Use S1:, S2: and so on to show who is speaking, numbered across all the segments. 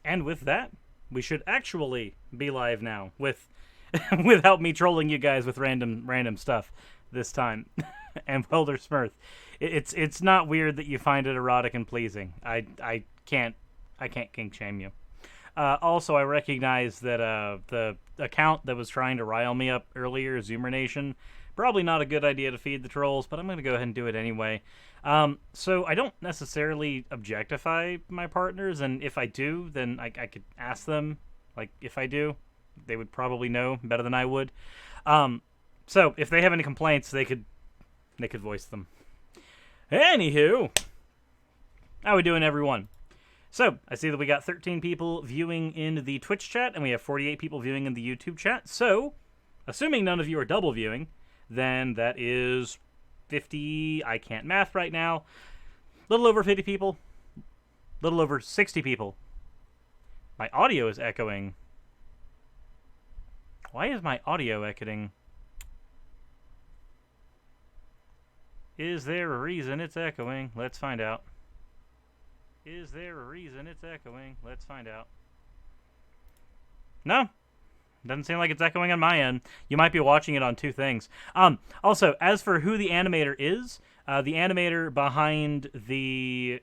S1: And with that, we should actually be live now with without me trolling you guys with random stuff this time. And Welder Smurth, it's not weird that you find it erotic and pleasing. I can't kink shame you. Also, I recognize that the account that was trying to rile me up earlier, Zoomer Nation, probably not a good idea to feed the trolls, but I'm going to go ahead and do it anyway. So I don't necessarily objectify my partners, and if I do, then I could ask them. Like, if I do, they would probably know better than I would. So if they have any complaints, they could voice them. Anywho, how we doing, everyone? So, I see that we got 13 people viewing in the Twitch chat, and we have 48 people viewing in the YouTube chat. So, assuming none of you are double viewing, then that is 50, I can't math right now, a little over 50 people, a little over 60 people. My audio is echoing. Why is my audio echoing? Is there a reason it's echoing? Let's find out. Is there a reason it's echoing? Let's find out. No. Doesn't seem like it's echoing on my end. You might be watching it on two things. Also, as for who the animator is, the animator behind so the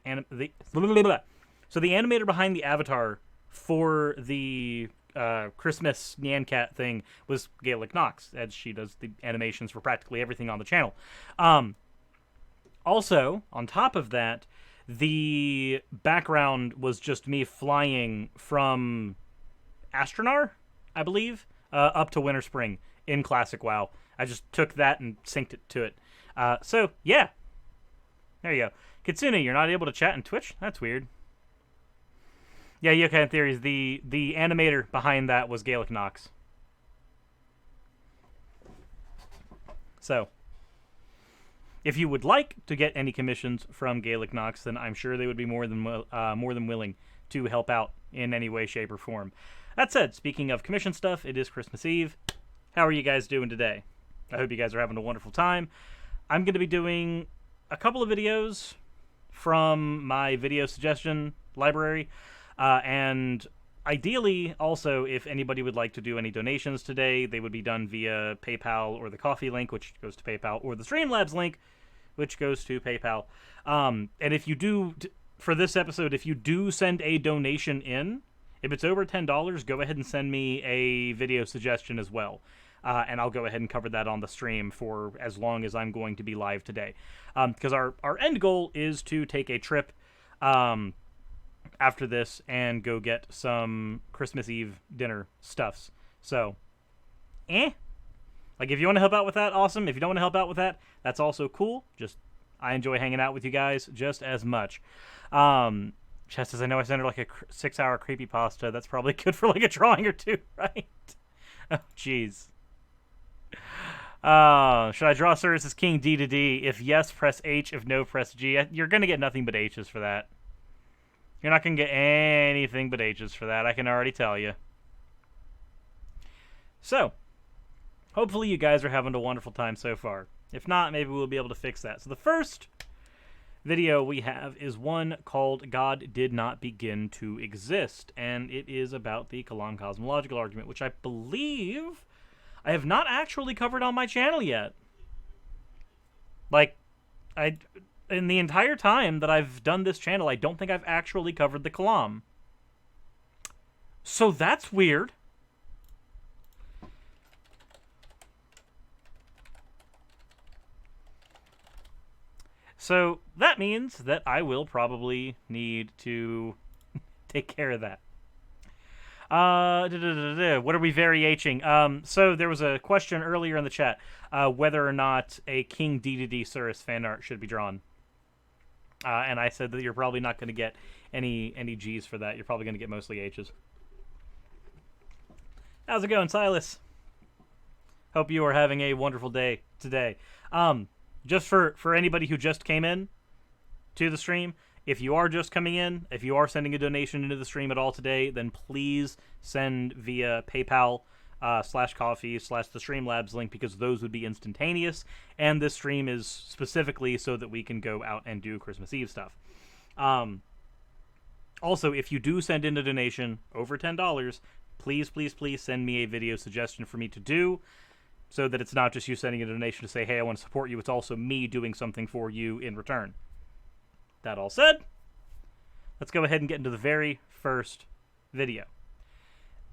S1: animator behind the avatar for the Christmas Nyan Cat thing was Gaelic Knox, as she does the animations for practically everything on the channel. Also, on top of that, the background was just me flying from Astronar, I believe, up to Winter Spring in Classic WoW. I just took that and synced it to it. So, yeah. There you go. Kitsune, you're not able to chat in Twitch? That's weird. Yeah, Yokai Theories, the animator behind that was Gaelic Knox. So, if you would like to get any commissions from Gaelic Knox, then I'm sure they would be more than willing to help out in any way, shape, or form. That said, speaking of commission stuff, it is Christmas Eve. How are you guys doing today? I hope you guys are having a wonderful time. I'm going to be doing a couple of videos from my video suggestion library, and ideally, also, if anybody would like to do any donations today, they would be done via PayPal or the Coffee link, which goes to PayPal, or the Streamlabs link, which goes to PayPal. And if you do, for this episode, if you do send a donation in, if it's over $10, go ahead and send me a video suggestion as well. And I'll go ahead and cover that on the stream for as long as I'm going to be live today. Because our end goal is to take a trip after this and go get some Christmas Eve dinner stuffs. So, like, if you want to help out with that, awesome. If you don't want to help out with that, that's also cool. Just, I enjoy hanging out with you guys just as much. Chest says, I know I sent her like a 6-hour creepypasta. That's probably good for like a drawing or two, right? Oh, jeez. Should I draw Cirrus as King D to D? If yes, press H. If no, press G. You're going to get nothing but H's for that. You're not going to get anything but H's for that, I can already tell you. So, hopefully you guys are having a wonderful time so far. If not, maybe we'll be able to fix that. So the first video we have is one called God Did Not Begin to Exist, and it is about the Kalam cosmological argument, which I believe I have not actually covered on my channel yet. Like, in the entire time that I've done this channel, I don't think I've actually covered the Kalam. So that's weird. So that means that I will probably need to take care of that. What are we variating? So there was a question earlier in the chat whether or not a King D2D Cirrus fan art should be drawn. And I said that you're probably not going to get any G's for that. You're probably going to get mostly H's. How's it going, Silas? Hope you are having a wonderful day today. Just for anybody who just came in to the stream, if you are just coming in, if you are sending a donation into the stream at all today, then please send via PayPal /coffee / the Streamlabs link, because those would be instantaneous, and this stream is specifically so that we can go out and do Christmas Eve stuff. Also, if you do send in a donation over $10, please, please, please send me a video suggestion for me to do, so that it's not just you sending a donation to say, hey, I want to support you. It's also me doing something for you in return. That all said, let's go ahead and get into the very first video.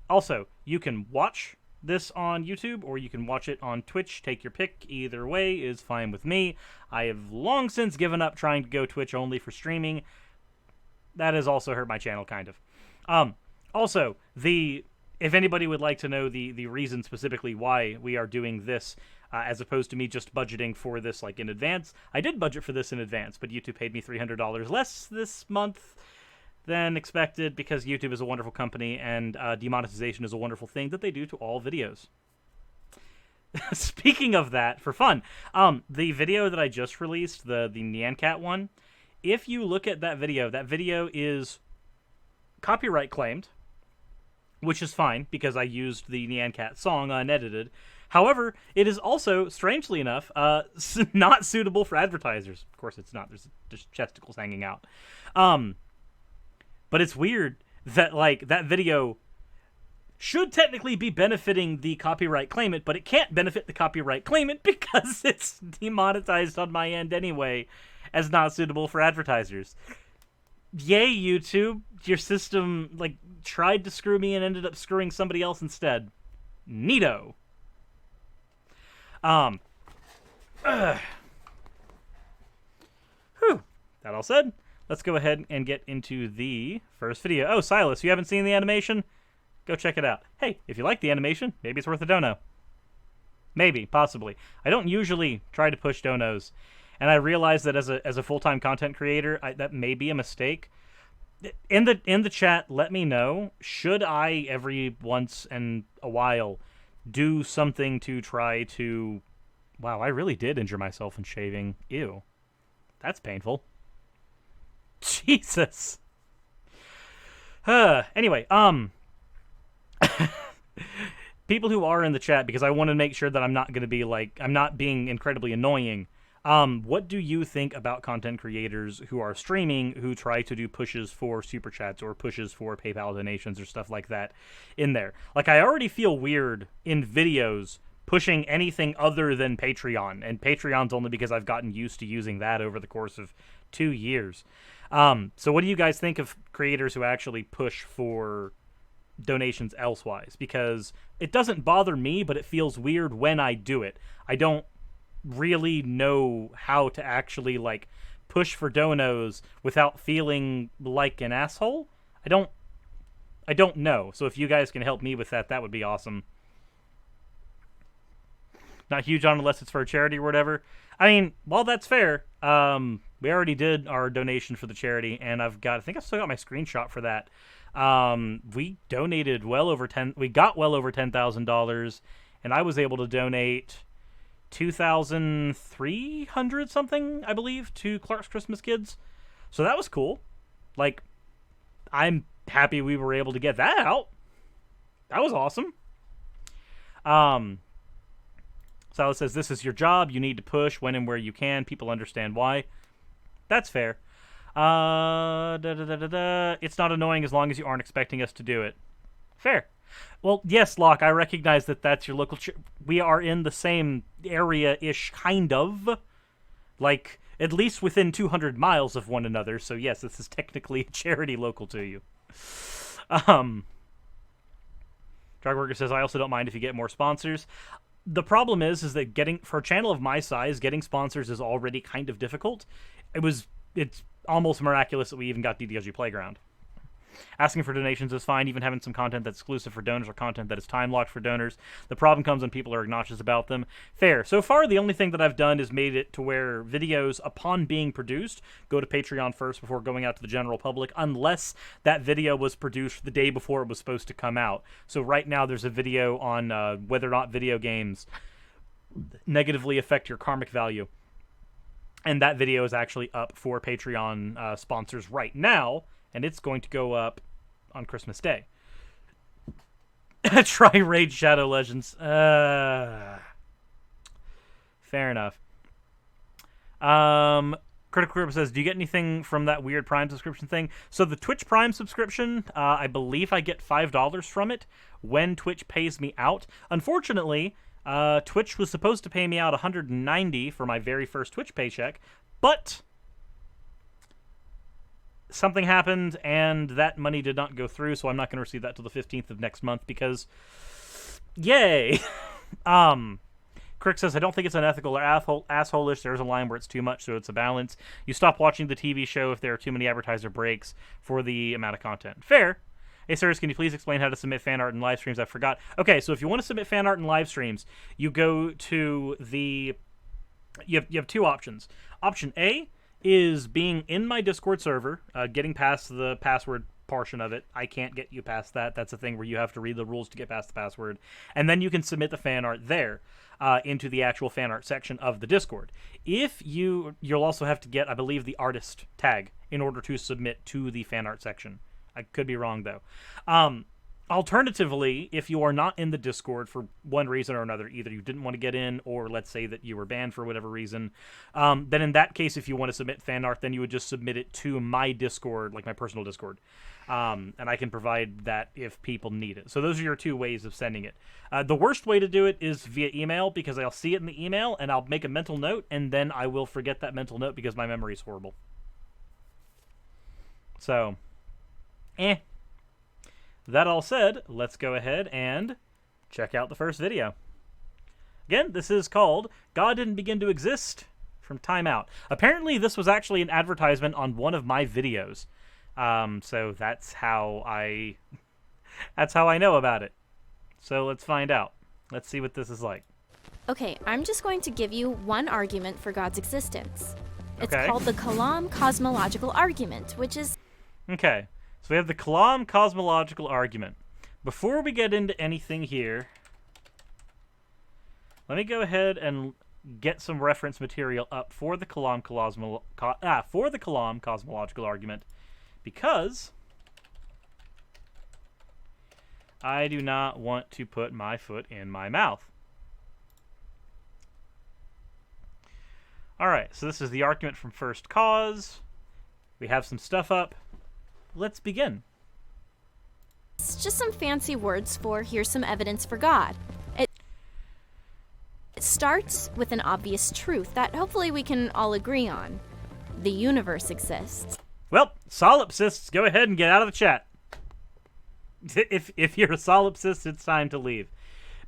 S1: Also, you can watch this on YouTube or you can watch it on Twitch. Take your pick. Either way is fine with me. I have long since given up trying to go Twitch only for streaming. That has also hurt my channel, kind of. Also, if anybody would like to know the reason specifically why we are doing this, as opposed to me just budgeting for this like in advance, I did budget for this in advance, but YouTube paid me $300 less this month than expected because YouTube is a wonderful company and demonetization is a wonderful thing that they do to all videos. Speaking of that, for fun, the video that I just released, the Nyan Cat one, if you look at that video is copyright claimed, which is fine because I used the Nyan Cat song unedited. However, it is also, strangely enough, not suitable for advertisers. Of course it's not. There's just chesticles hanging out. But it's weird that, like, that video should technically be benefiting the copyright claimant, but it can't benefit the copyright claimant because it's demonetized on my end anyway as not suitable for advertisers. Yay, YouTube. Your system, like, tried to screw me and ended up screwing somebody else instead. Neato. Whew. That all said, let's go ahead and get into the first video. Oh, Silas, you haven't seen the animation? Go check it out. Hey, if you like the animation, maybe it's worth a dono. Maybe, possibly. I don't usually try to push donos, and I realize that as a full-time content creator, that may be a mistake. In the chat, let me know, should I every once in a while do something to try to... Wow, I really did injure myself in shaving. Ew. That's painful. Jesus. Anyway, people who are in the chat, because I want to make sure that I'm not going to be like, I'm not being incredibly annoying. What do you think about content creators who are streaming who try to do pushes for super chats or pushes for PayPal donations or stuff like that in there? Like, I already feel weird in videos pushing anything other than Patreon, and Patreon's only because I've gotten used to using that over the course of 2 years. So what do you guys think of creators who actually push for donations elsewise? Because it doesn't bother me, but it feels weird when I do it. I don't really know how to actually, like, push for donos without feeling like an asshole. I don't know. So if you guys can help me with that, that would be awesome. Not huge on unless it's for a charity or whatever. I mean, well, that's fair. We already did our donation for the charity, and I think I've still got my screenshot for that. We donated we got well over $10,000, and I was able to donate 2,300 something, I believe, to Clark's Christmas Kids. So that was cool. Like, I'm happy we were able to get that out. That was awesome. Silas says, this is your job. You need to push when and where you can. People understand why. That's fair. It's not annoying as long as you aren't expecting us to do it. Fair. Well, yes, Locke, I recognize that that's your local... we are in the same area-ish, kind of. Like, at least within 200 miles of one another. So, yes, this is technically a charity local to you. Drugworker says, I also don't mind if you get more sponsors. The problem is that for a channel of my size, getting sponsors is already kind of difficult. It's almost miraculous that we even got DDLG Playground. Asking for donations is fine, even having some content that's exclusive for donors or content that is time-locked for donors. The problem comes when people are obnoxious about them. Fair. So far, the only thing that I've done is made it to where videos, upon being produced, go to Patreon first before going out to the general public, unless that video was produced the day before it was supposed to come out. So right now, there's a video on whether or not video games negatively affect your karmic value. And that video is actually up for Patreon sponsors right now, and it's going to go up on Christmas Day. Try Raid Shadow Legends. Fair enough. Critical Group says, do you get anything from that weird Prime subscription thing? So the Twitch Prime subscription, I believe I get $5 from it when Twitch pays me out. Unfortunately, Twitch was supposed to pay me out $190 for my very first Twitch paycheck, but something happened and that money did not go through, so I'm not going to receive that till the 15th of next month because, yay! Crick says, I don't think it's unethical or asshole-ish. There's a line where it's too much, so it's a balance. You stop watching the TV show if there are too many advertiser breaks for the amount of content. Fair. Hey, sirs, can you please explain how to submit fan art and live streams? I forgot. Okay, so if you want to submit fan art and live streams, you go to the... You have two options. Option A is being in my Discord server, getting past the password portion of it. I can't get you past that. That's a thing where you have to read the rules to get past the password. And then you can submit the fan art there into the actual fan art section of the Discord. If you'll also have to get, I believe, the artist tag in order to submit to the fan art section. I could be wrong, though. Alternatively, if you are not in the Discord for one reason or another, either you didn't want to get in or let's say that you were banned for whatever reason, then in that case, if you want to submit fan art, then you would just submit it to my Discord, like my personal Discord. And I can provide that if people need it. So those are your two ways of sending it. The worst way to do it is via email because I'll see it in the email and I'll make a mental note and then I will forget that mental note because my memory is horrible. So, That all said, let's go ahead and check out the first video. Again, this is called God Didn't Begin to Exist from Time Out. Apparently, this was actually an advertisement on one of my videos. So that's how I know about it. So let's find out. Let's see what this is like.
S2: Okay, I'm just going to give you one argument for God's existence. It's
S1: Okay.
S2: called the Kalam cosmological argument, which is...
S1: Okay, so we have the Kalam cosmological argument. Before we get into anything here, let me go ahead and get some reference material up for the Kalam cosmological argument, because I do not want to put my foot in my mouth. All right, so this is the argument from First Cause. We have some stuff up. Let's begin.
S2: It's just some fancy words for here's some evidence for God. It starts with an obvious truth that hopefully we can all agree on. The universe exists.
S1: Well, solipsists, go ahead and get out of the chat. If you're a solipsist, it's time to leave,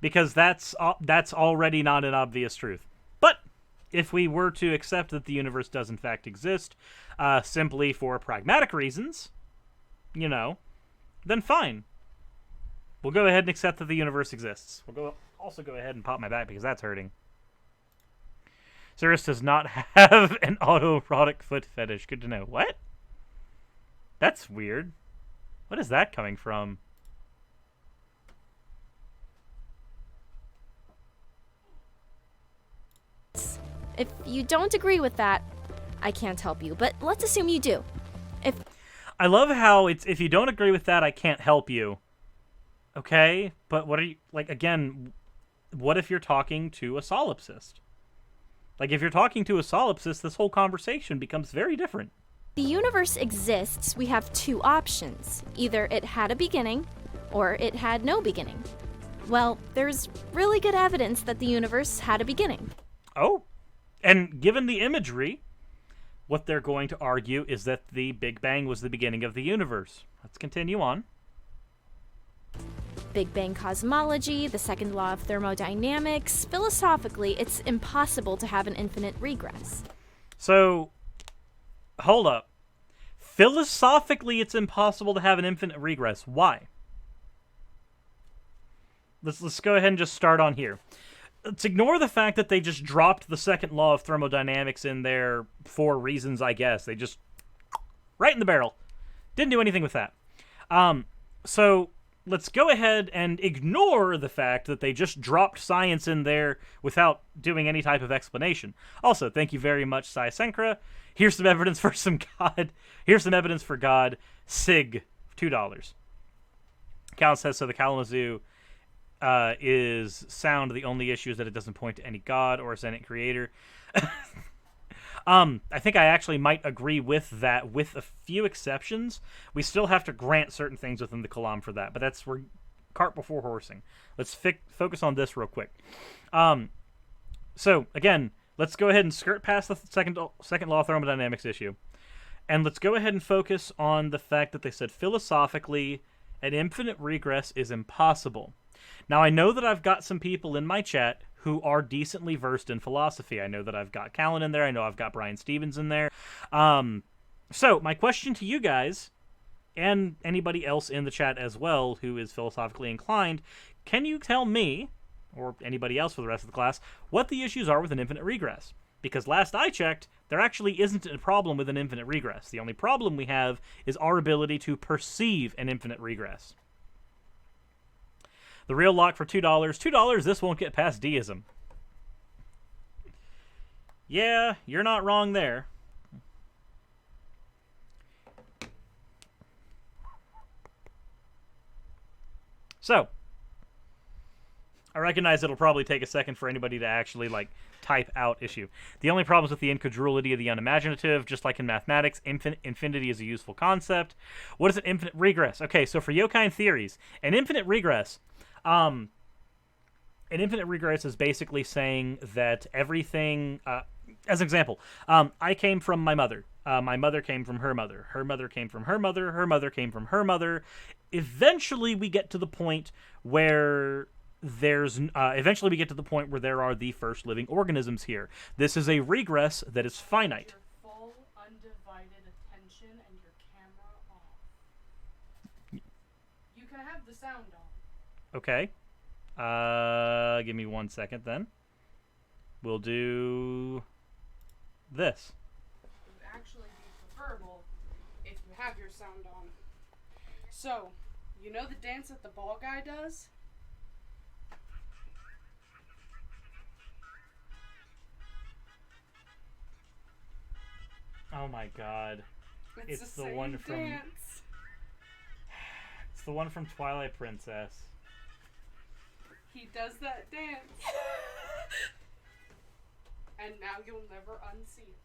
S1: because that's already not an obvious truth. But if we were to accept that the universe does in fact exist, simply for pragmatic reasons, then fine. We'll go ahead and accept that the universe exists. We'll also go ahead and pop my back because that's hurting. Cirrus does not have an autoerotic foot fetish. Good to know. What? That's weird. What is that coming from?
S2: If you don't agree with that, I can't help you, but let's assume you do.
S1: I love how it's, if you don't agree with that, I can't help you. Okay? But what are you, like, again, what if you're talking to a solipsist? Like, if you're talking to a solipsist, this whole conversation becomes very different.
S2: The universe exists, we have two options. Either it had a beginning, or it had no beginning. Well, there's really good evidence that the universe had a beginning.
S1: Oh. And given the imagery, what they're going to argue is that the Big Bang was the beginning of the universe. Let's continue on.
S2: Big Bang cosmology, the second law of thermodynamics. Philosophically, it's impossible to have an infinite regress.
S1: So, hold up. Philosophically, it's impossible to have an infinite regress. Why? Let's go ahead and just start on here. Let's ignore the fact that they just dropped the second law of thermodynamics in there for reasons, I guess. They just... right in the barrel. Didn't do anything with that. So, let's go ahead and ignore the fact that they just dropped science in there without doing any type of explanation. Also, thank you very much, Sai Senkra. Here's some evidence for some God. Here's some evidence for God. Sig, $2. Cal says, so the Kalamazoo... is sound. The only issue is that it doesn't point to any god or ascendant creator. I think I actually might agree with that, with a few exceptions. We still have to grant certain things within the Kalam for that, but we're cart before horsing. Let's focus on this real quick. So, again, let's go ahead and skirt past the second law of thermodynamics issue. And let's go ahead and focus on the fact that they said philosophically an infinite regress is impossible. Now, I know that I've got some people in my chat who are decently versed in philosophy. I know that I've got Callan in there. I know I've got Brian Stevens in there. So, my question to you guys, and anybody else in the chat as well who is philosophically inclined, can you tell me, or anybody else for the rest of the class, what the issues are with an infinite regress? Because last I checked, there actually isn't a problem with an infinite regress. The only problem we have is our ability to perceive an infinite regress. The real lock for $2. $2, this won't get past deism. Yeah, you're not wrong there. So, I recognize it'll probably take a second for anybody to actually, type out issue. The only problem is with the incredulity of the unimaginative. Just like in mathematics, infinity is a useful concept. What is an infinite regress? Okay, so for Yokain theories, an infinite regress is basically saying that everything, as an example, I came from my mother. My mother came from her mother. Her mother came from her mother. Her mother came from her mother. Eventually, we get to the point where there are the first living organisms here. This is a regress that is finite.
S3: Your full undivided attention and your camera off. You can have the sound on.
S1: Okay. Give me 1 second then. We'll do this.
S3: It would actually be preferable if you have your sound on. So, you know the dance that the ball guy does?
S1: Oh my god. It's the one from
S3: dance.
S1: It's the one from Twilight Princess.
S3: He does that dance. And now you'll never unsee it.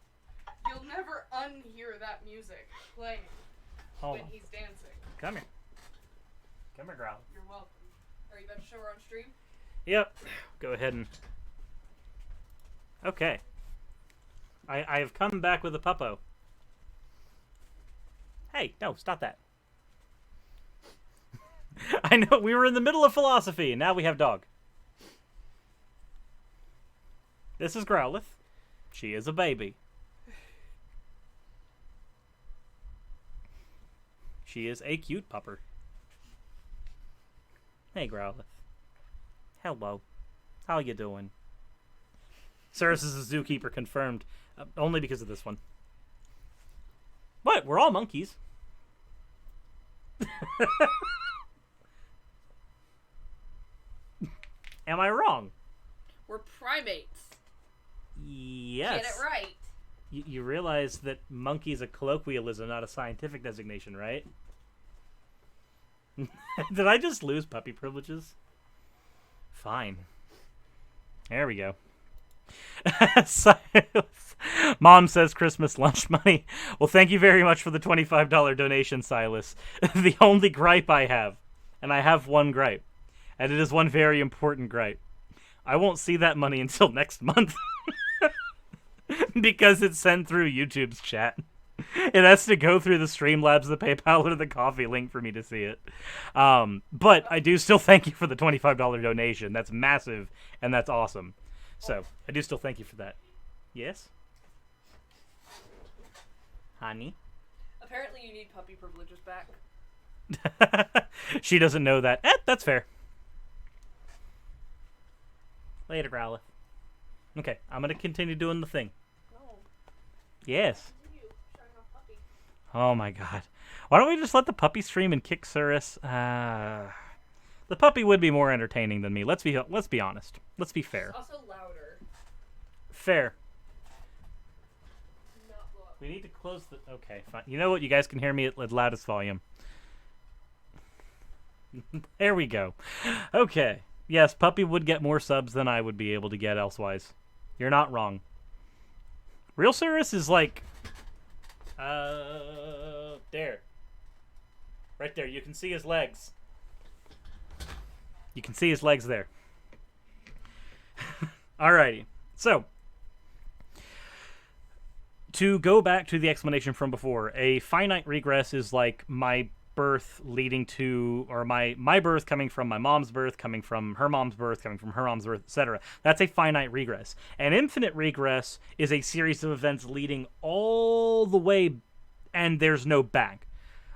S3: You'll never unhear that music playing when he's dancing.
S1: Come here. Come here, Growl.
S3: You're welcome. Are you about to show her on stream?
S1: Yep. Go ahead and... Okay. I have come back with a puppo. Hey, no, stop that. I know, we were in the middle of philosophy, and now we have dog. This is Growlithe. She is a baby. She is a cute pupper. Hey, Growlithe. Hello. How you doing? Cirrus is a zookeeper, confirmed. Only because of this one. What? We're all monkeys. Am I wrong?
S4: We're primates.
S1: Yes.
S4: Get it right.
S1: You realize that monkey is a colloquialism, not a scientific designation, right? Did I just lose puppy privileges? Fine. There we go. Mom says Christmas lunch money. Well, thank you very much for the $25 donation, Silas. The only gripe I have, and I have one gripe, and it is one very important gripe. I won't see that money until next month. Because it's sent through YouTube's chat. It has to go through the Streamlabs, the PayPal, or the Coffee link for me to see it. But I do still thank you for the $25 donation. That's massive, and that's awesome. So, I do still thank you for that. Yes? Honey?
S4: Apparently you need puppy privileges back.
S1: She doesn't know that. That's fair. Later, Growlithe. Okay, I'm going to continue doing the thing.
S4: No.
S1: Yes.
S4: You, showing off puppy.
S1: Oh my god. Why don't we just let the puppy stream and kick Cirrus? The puppy would be more entertaining than me. Let's be honest. Let's be fair.
S4: It's also louder.
S1: Fair.
S4: Not loud.
S1: We need to close the... Okay, fine. You know what? You guys can hear me at loudest volume. There we go. Okay. Yes, puppy would get more subs than I would be able to get elsewise. You're not wrong. Real Cyrus is like, there. Right there. You can see his legs. You can see his legs there. Alrighty. So, to go back to the explanation from before, a finite regress is like my birth leading to, or my birth coming from my mom's birth, coming from her mom's birth, coming from her mom's birth, etc. That's a finite regress. An infinite regress is a series of events leading all the way, and there's no back.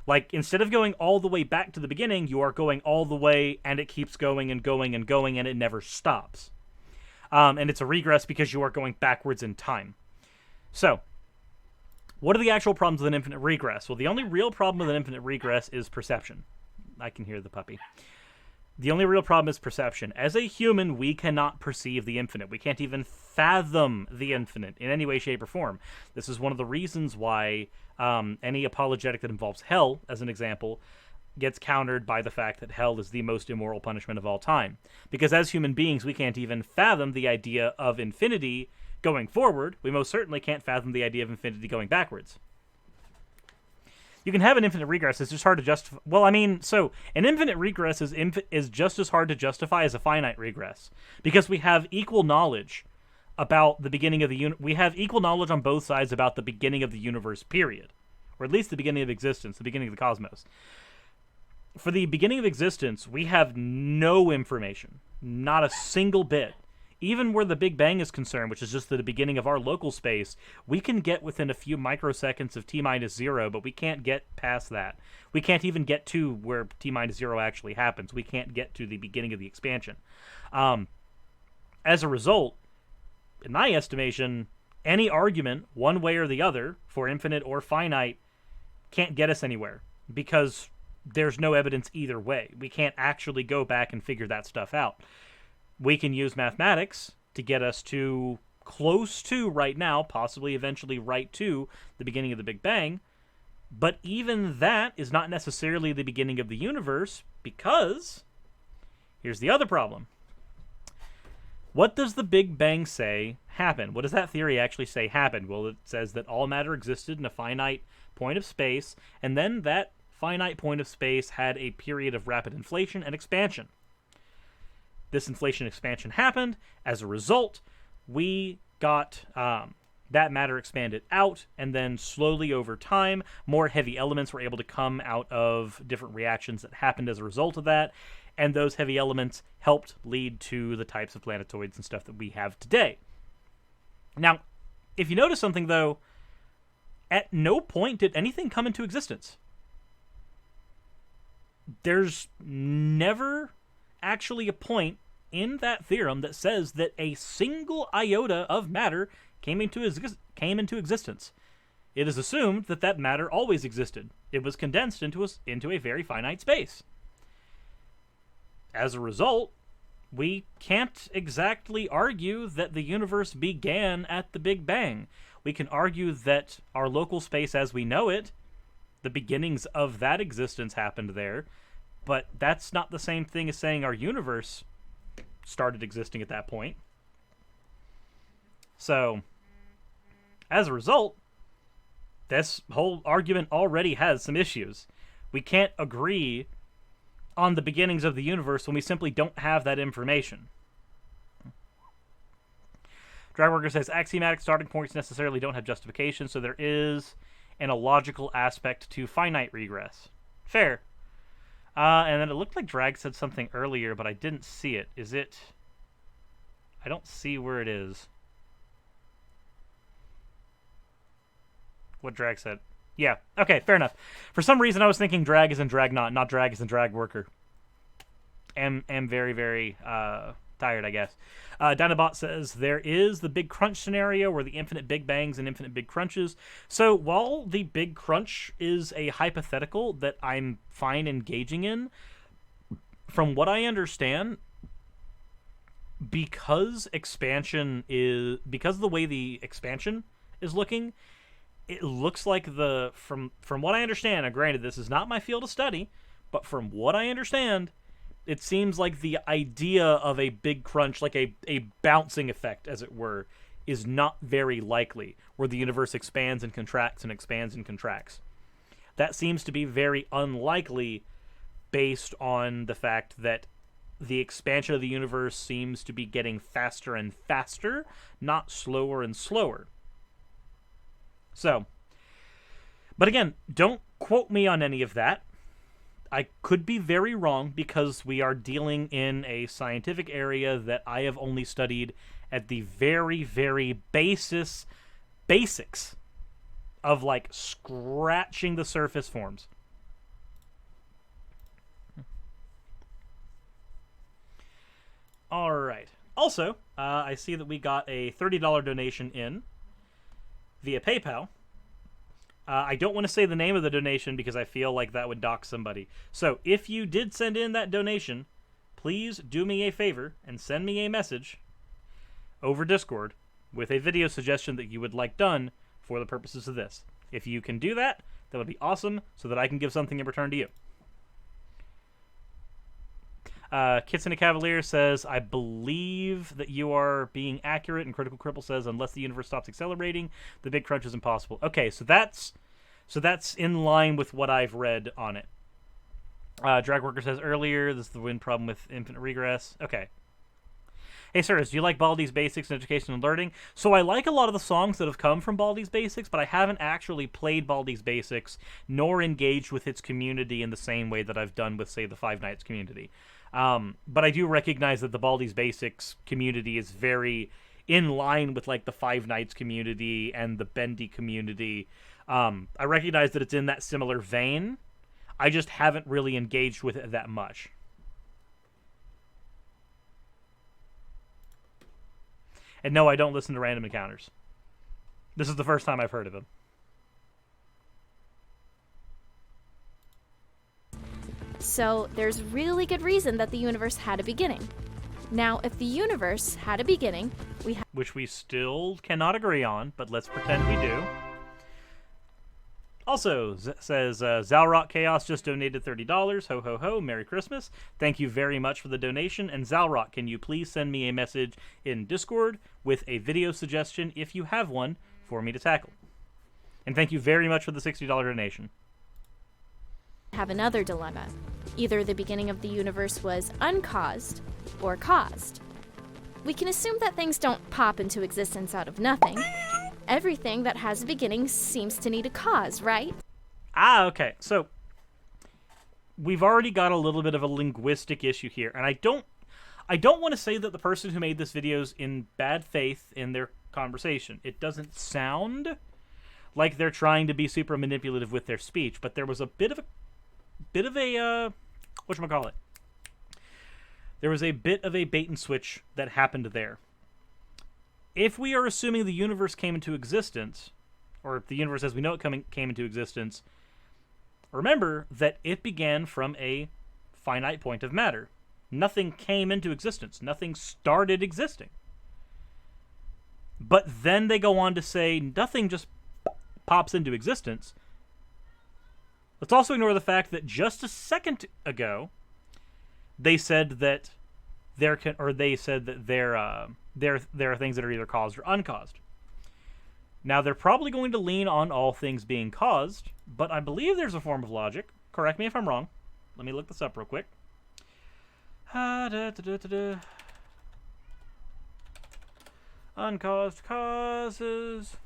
S1: Like, instead of going all the way back to the beginning, you are going all the way, and it keeps going and going and going, and it never stops. And it's a regress because you are going backwards in time. So, what are the actual problems with an infinite regress? Well, the only real problem with an infinite regress is perception. I can hear the puppy. The only real problem is perception. As a human, we cannot perceive the infinite. We can't even fathom the infinite in any way, shape, or form. This is one of the reasons why any apologetic that involves hell, as an example, gets countered by the fact that hell is the most immoral punishment of all time. Because as human beings, we can't even fathom the idea of infinity going forward. We most certainly can't fathom the idea of infinity going backwards. You can have an infinite regress. It's just hard to justify. Well, I mean, so an infinite regress is just as hard to justify as a finite regress, because we have equal knowledge about the beginning of the we have equal knowledge on both sides about the beginning of the universe, period, or at least the beginning of existence, the beginning of the cosmos. For the beginning of existence, we have no information, not a single bit. Even where the Big Bang is concerned, which is just the beginning of our local space, we can get within a few microseconds of T-0, but we can't get past that. We can't even get to where T-0 actually happens. We can't get to the beginning of the expansion. As a result, in my estimation, any argument, one way or the other, for infinite or finite, can't get us anywhere, because there's no evidence either way. We can't actually go back and figure that stuff out. We can use mathematics to get us to close to right now, possibly eventually right to the beginning of the Big Bang. But even that is not necessarily the beginning of the universe, because here's the other problem. What does the Big Bang say happened? What does that theory actually say happened? Well, it says that all matter existed in a finite point of space, and then that finite point of space had a period of rapid inflation and expansion. This inflation expansion happened. As a result, we got that matter expanded out, and then slowly over time, more heavy elements were able to come out of different reactions that happened as a result of that, and those heavy elements helped lead to the types of planetoids and stuff that we have today. Now, if you notice something, though, at no point did anything come into existence. There's never actually a point in that theorem that says that a single iota of matter came into existence. It is assumed that that matter always existed. It was condensed into a very finite space. As a result, we can't exactly argue that the universe began at the Big Bang. We can argue that our local space as we know it, the beginnings of that existence happened there, but that's not the same thing as saying our universe started existing at that point. So, as a result, this whole argument already has some issues. We can't agree on the beginnings of the universe when we simply don't have that information. Dragworker says, axiomatic starting points necessarily don't have justification, so there is an illogical aspect to finite regress. Fair. And then it looked like Drag said something earlier, but I didn't see it. Is it... I don't see where it is. What Drag said. Yeah, okay, fair enough. For some reason, I was thinking Drag is in Dragnot, not Drag is in Dragworker. Am very, very tired, I guess. Dinobot says, there is the Big Crunch scenario where the infinite Big Bangs and infinite Big Crunches. So while the Big Crunch is a hypothetical that I'm fine engaging in, from what I understand, because of the way the expansion is looking, it looks like from what I understand, and granted this is not my field of study, but from what I understand, it seems like the idea of a Big Crunch, like a bouncing effect, as it were, is not very likely, where the universe expands and contracts and expands and contracts. That seems to be very unlikely based on the fact that the expansion of the universe seems to be getting faster and faster, not slower and slower. So, but again, don't quote me on any of that. I could be very wrong because we are dealing in a scientific area that I have only studied at the very, very basics of, like, scratching the surface forms. All right. Also, I see that we got a $30 donation in via PayPal. I don't want to say the name of the donation because I feel like that would dox somebody. So if you did send in that donation, please do me a favor and send me a message over Discord with a video suggestion that you would like done for the purposes of this. If you can do that, that would be awesome so that I can give something in return to you. Kitsune Cavalier says, I believe that you are being accurate, and Critical Cripple says, unless the universe stops accelerating, the big crunch is impossible. Okay, so that's in line with what I've read on it. Dragworker says earlier, this is the wind problem with infinite regress. Okay. Hey, sirs, do you like Baldi's Basics and Education and Learning? So I like a lot of the songs that have come from Baldi's Basics, but I haven't actually played Baldi's Basics, nor engaged with its community in the same way that I've done with, say, the Five Nights community. But I do recognize that the Baldi's Basics community is very in line with, like, the Five Nights community and the Bendy community. I recognize that it's in that similar vein. I just haven't really engaged with it that much. And no, I don't listen to Random Encounters. This is the first time I've heard of him.
S2: So there's really good reason that the universe had a beginning. Now, if the universe had a beginning,
S1: which we still cannot agree on, but let's pretend we do. Also, says Zalrock Chaos just donated $30. Ho, ho, ho. Merry Christmas. Thank you very much for the donation. And Zalrock, can you please send me a message in Discord with a video suggestion, if you have one, for me to tackle. And thank you very much for the $60 donation.
S2: have another dilemma. Either the beginning of the universe was uncaused or caused. We can assume that things don't pop into existence out of nothing. Everything that has a beginning seems to need a cause, right?
S1: Ah, okay. So, we've already got a little bit of a linguistic issue here, and I don't want to say that the person who made this video is in bad faith in their conversation. It doesn't sound like they're trying to be super manipulative with their speech, but there was a bit of a whatchamacallit? There was a bit of a bait and switch that happened there. If we are assuming the universe came into existence, or if the universe as we know it came into existence, remember that it began from a finite point of matter. Nothing came into existence. Nothing started existing. But then they go on to say nothing just pops into existence. Let's also ignore the fact that just a second ago, they said that there are things that are either caused or uncaused. Now, they're probably going to lean on all things being caused, but I believe there's a form of logic. Correct me if I'm wrong. Let me look this up real quick. Uncaused causes.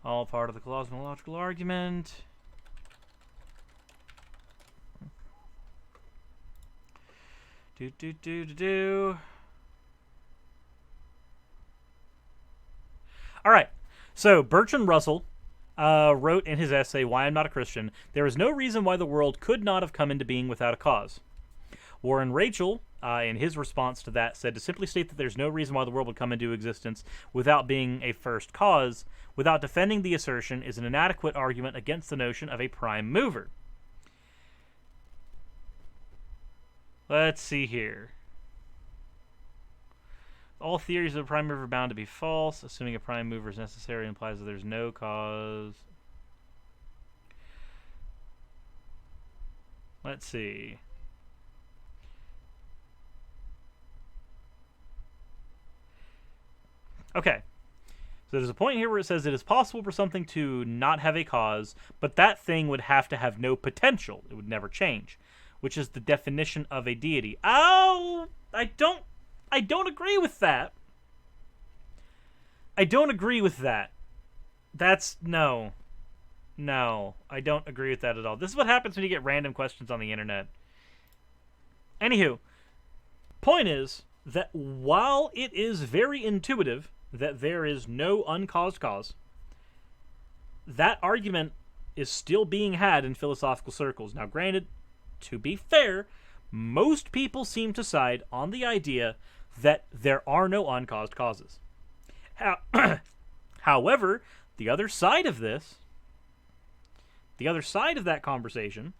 S1: All part of the cosmological argument. All right. So Bertrand Russell wrote in his essay, Why I'm Not a Christian, there is no reason why the world could not have come into being without a cause. Warren Rachel, in his response to that, said to simply state that there's no reason why the world would come into existence without being a first cause, without defending the assertion, is an inadequate argument against the notion of a prime mover. Let's see here. All theories of a prime mover are bound to be false. Assuming a prime mover is necessary implies that there's no cause. Let's see. Okay. So there's a point here where it says it is possible for something to not have a cause, but that thing would have to have no potential. It would never change, which is the definition of a deity. Oh, I don't agree with that. I don't agree with that. No, I don't agree with that at all. This is what happens when you get random questions on the internet. Anywho, point is that while it is very intuitive that there is no uncaused cause, that argument is still being had in philosophical circles. Now, granted, to be fair, most people seem to side on the idea that there are no uncaused causes. However, the other side of this, the other side of that conversation,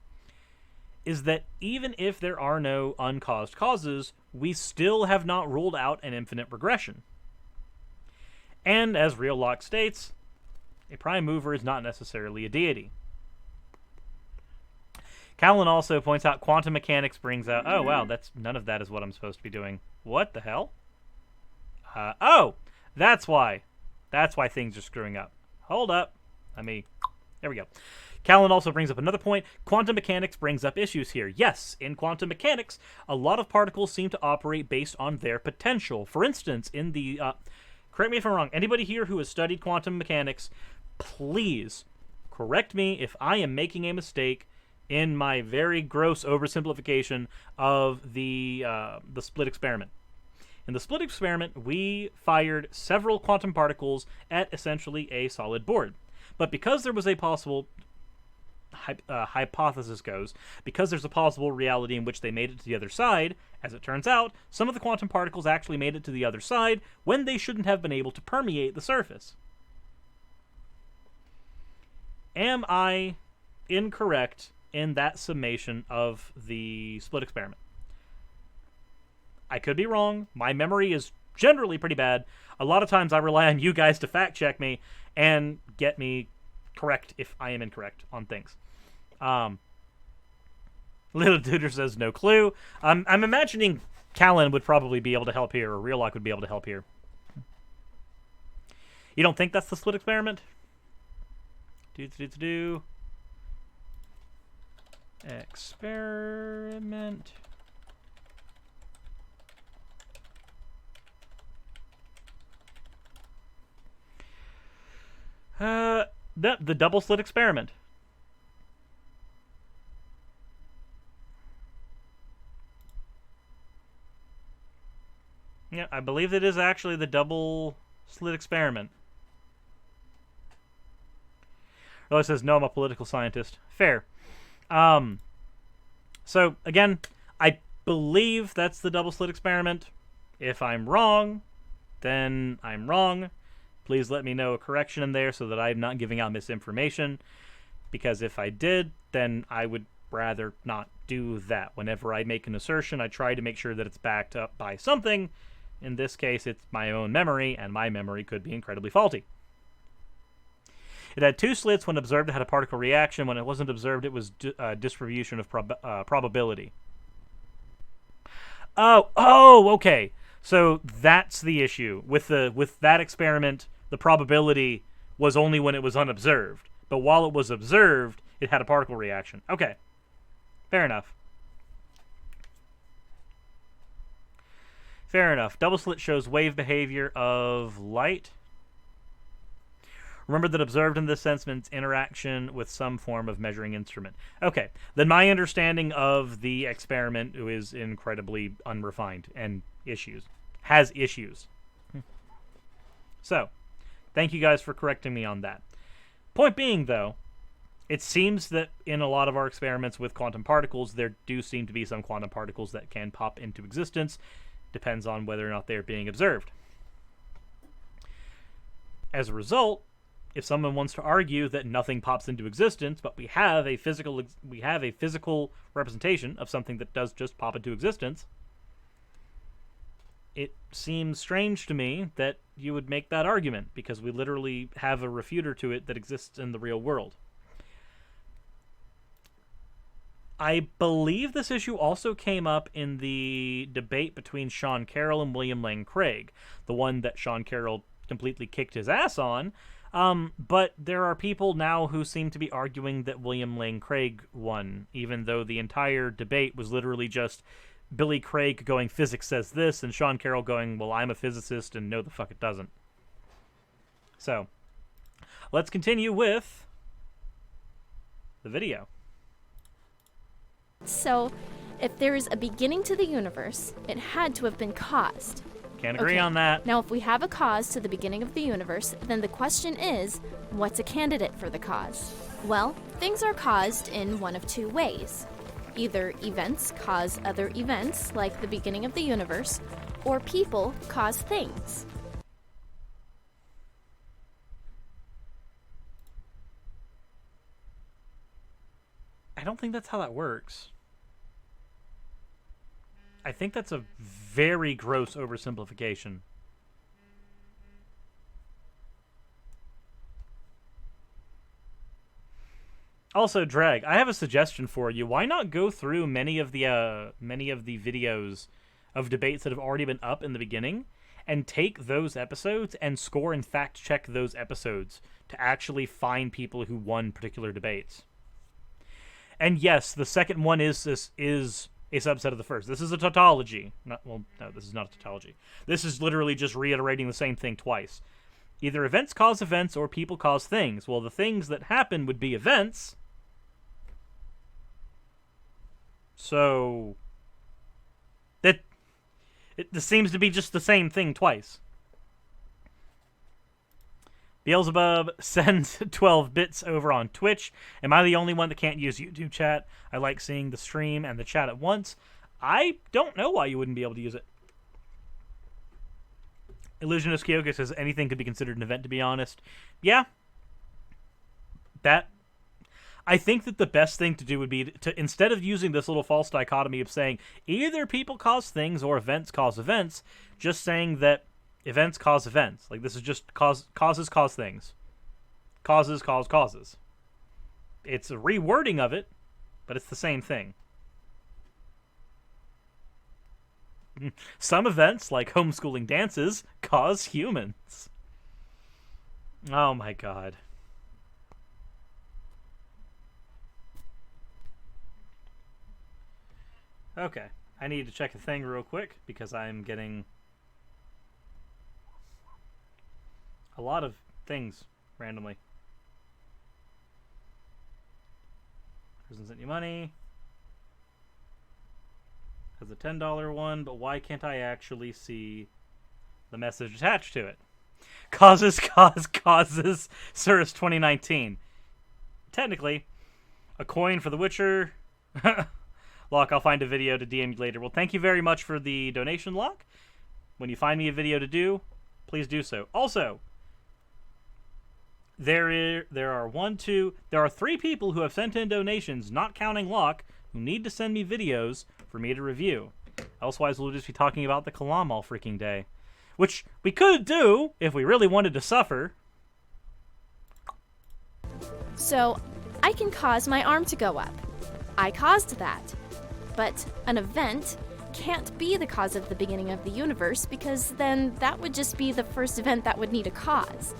S1: is that even if there are no uncaused causes, we still have not ruled out an infinite regression. And as Real Locke states, a prime mover is not necessarily a deity. Callan also points out quantum mechanics brings out... Oh, wow, none of that is what I'm supposed to be doing. What the hell? Oh, that's why. That's why things are screwing up. Hold up. There we go. Callan also brings up another point. Quantum mechanics brings up issues here. Yes, in quantum mechanics, a lot of particles seem to operate based on their potential. For instance, in the... correct me if I'm wrong. Anybody here who has studied quantum mechanics, please correct me if I am making a mistake in my very gross oversimplification of the split experiment. In the split experiment, we fired several quantum particles at essentially a solid board. But because there was a possible... hypothesis goes, because there's a possible reality in which they made it to the other side, as it turns out, some of the quantum particles actually made it to the other side when they shouldn't have been able to permeate the surface. Am I incorrect in that summation of the split experiment? I could be wrong. My memory is generally pretty bad. A lot of times I rely on you guys to fact check me and get me correct if I am incorrect on things. Little Duder says no clue. I'm imagining Callan would probably be able to help here, or Real Locke would be able to help here. You don't think that's the split experiment? Experiment. The double slit experiment. Yeah, I believe it is actually the double slit experiment. Oh, it says, no, I'm a political scientist. Fair. So, again, I believe that's the double slit experiment. If I'm wrong, then I'm wrong. Please let me know a correction in there so that I'm not giving out misinformation. Because if I did, then I would rather not do that. Whenever I make an assertion, I try to make sure that it's backed up by something. In this case, it's my own memory, and my memory could be incredibly faulty. It had two slits. When observed, it had a particle reaction. When it wasn't observed, it was distribution of probability. Oh, okay. So that's the issue. With that experiment, the probability was only when it was unobserved. But while it was observed, it had a particle reaction. Okay. Fair enough. Fair enough. Double slit shows wave behavior of light. Remember that observed in this sense means interaction with some form of measuring instrument. Okay, then my understanding of the experiment is incredibly unrefined and has issues. So, thank you guys for correcting me on that. Point being, though, it seems that in a lot of our experiments with quantum particles, there do seem to be some quantum particles that can pop into existence. Depends on whether or not they're being observed. As a result, if someone wants to argue that nothing pops into existence, but we have a physical representation of something that does just pop into existence, it seems strange to me that you would make that argument, because we literally have a refuter to it that exists in the real world. I believe this issue also came up in the debate between Sean Carroll and William Lane Craig, the one that Sean Carroll completely kicked his ass on. But there are people now who seem to be arguing that William Lane Craig won, even though the entire debate was literally just Billy Craig going, physics says this, and Sean Carroll going, well, I'm a physicist, and no, the fuck it doesn't. So, let's continue with the video.
S2: So, if there is a beginning to the universe, it had to have been caused.
S1: Can't agree
S2: Okay.
S1: on that.
S2: Now, if we have a cause to the beginning of the universe, then the question is, what's a candidate for the cause? Well, things are caused in one of two ways. Either events cause other events, like the beginning of the universe, or people cause things.
S1: I don't think that's how that works. I think that's a very gross oversimplification. Also, Drag, I have a suggestion for you. Why not go through many of the videos of debates that have already been up in the beginning and take those episodes and score and fact check those episodes to actually find people who won particular debates. And yes, the second one is a subset of the first. This is a tautology. No, this is not a tautology. This is literally just reiterating the same thing twice. Either events cause events or people cause things. Well, the things that happen would be events. So this seems to be just the same thing twice. Beelzebub sends 12 bits over on Twitch. Am I the only one that can't use YouTube chat? I like seeing the stream and the chat at once. I don't know why you wouldn't be able to use it. Illusionist Kyoko says anything could be considered an event, to be honest. Yeah. I think that the best thing to do would be to, instead of using this little false dichotomy of saying either people cause things or events cause events, just saying that events cause events. Like, this is just causes cause things. Causes cause causes. It's a rewording of it, but it's the same thing. Some events, like homeschooling dances, cause humans. Oh my god. Okay, I need to check a thing real quick because I'm getting a lot of things randomly. Hasn't sent you money. Has a $10 one, but why can't I actually see the message attached to it? Causes, Cirrus 2019. Technically, a coin for The Witcher. Locke, I'll find a video to DM you later. Well, thank you very much for the donation, Locke. When you find me a video to do, please do so. Also, there are 3 people who have sent in donations, not counting Locke, who need to send me videos for me to review. Elsewise, we'll just be talking about the Kalam all freaking day. Which we could do if we really wanted to suffer.
S2: So, I can cause my arm to go up. I caused that. But an event can't be the cause of the beginning of the universe, because then that would just be the first event that would need a cause.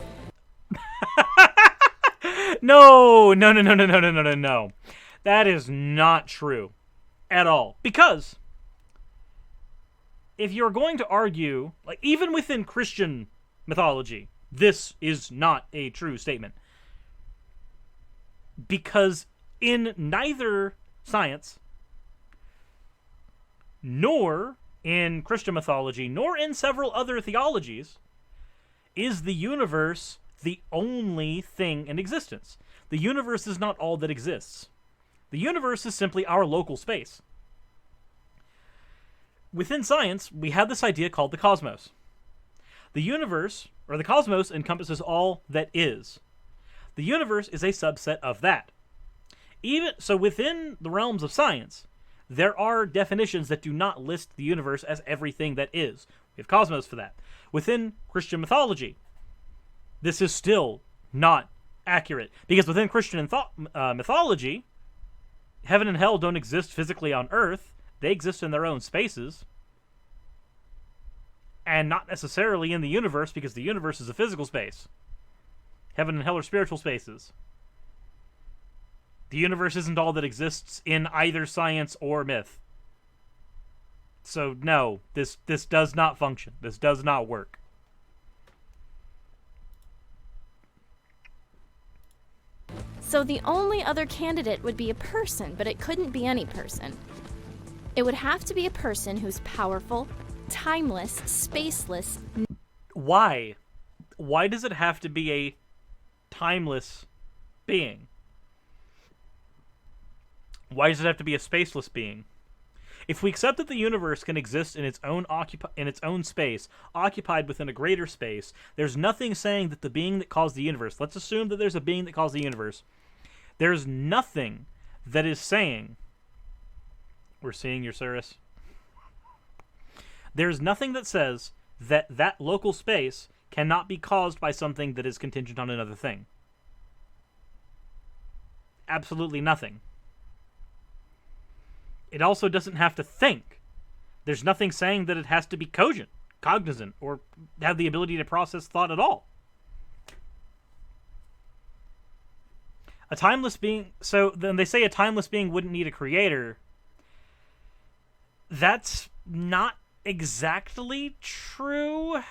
S1: No. That is not true at all. Because if you're going to argue, like, even within Christian mythology, this is not a true statement. Because in neither science, nor in Christian mythology, nor in several other theologies, is the universe the only thing in existence. The universe is not all that exists. The universe is simply our local space. Within science, we have this idea called the cosmos. The universe, or the cosmos, encompasses all that is. The universe is a subset of that. Even so, within the realms of science, there are definitions that do not list the universe as everything that is. We have cosmos for that. Within Christian mythology, this is still not accurate. Because within Christian mythology, heaven and hell don't exist physically on Earth. They exist in their own spaces. and not necessarily in the universe, because the universe is a physical space. Heaven and hell are spiritual spaces. The universe isn't all that exists in either science or myth. So no, this does not function. This does not work.
S2: So the only other candidate would be a person, but it couldn't be any person. It would have to be a person who's powerful, timeless, spaceless.
S1: Why? Why does it have to be a timeless being? Why does it have to be a spaceless being? If we accept that the universe can exist in its own space, occupied within a greater space, there's nothing saying that the being that caused the universe, let's assume that there's a being that caused the universe, there's nothing that is saying, we're seeing your Ursurus. There's nothing that says that that local space cannot be caused by something that is contingent on another thing. Absolutely nothing. It also doesn't have to think. There's nothing saying that it has to be cogent, cognizant, or have the ability to process thought at all. A timeless being... So then they say a timeless being wouldn't need a creator. That's not exactly true.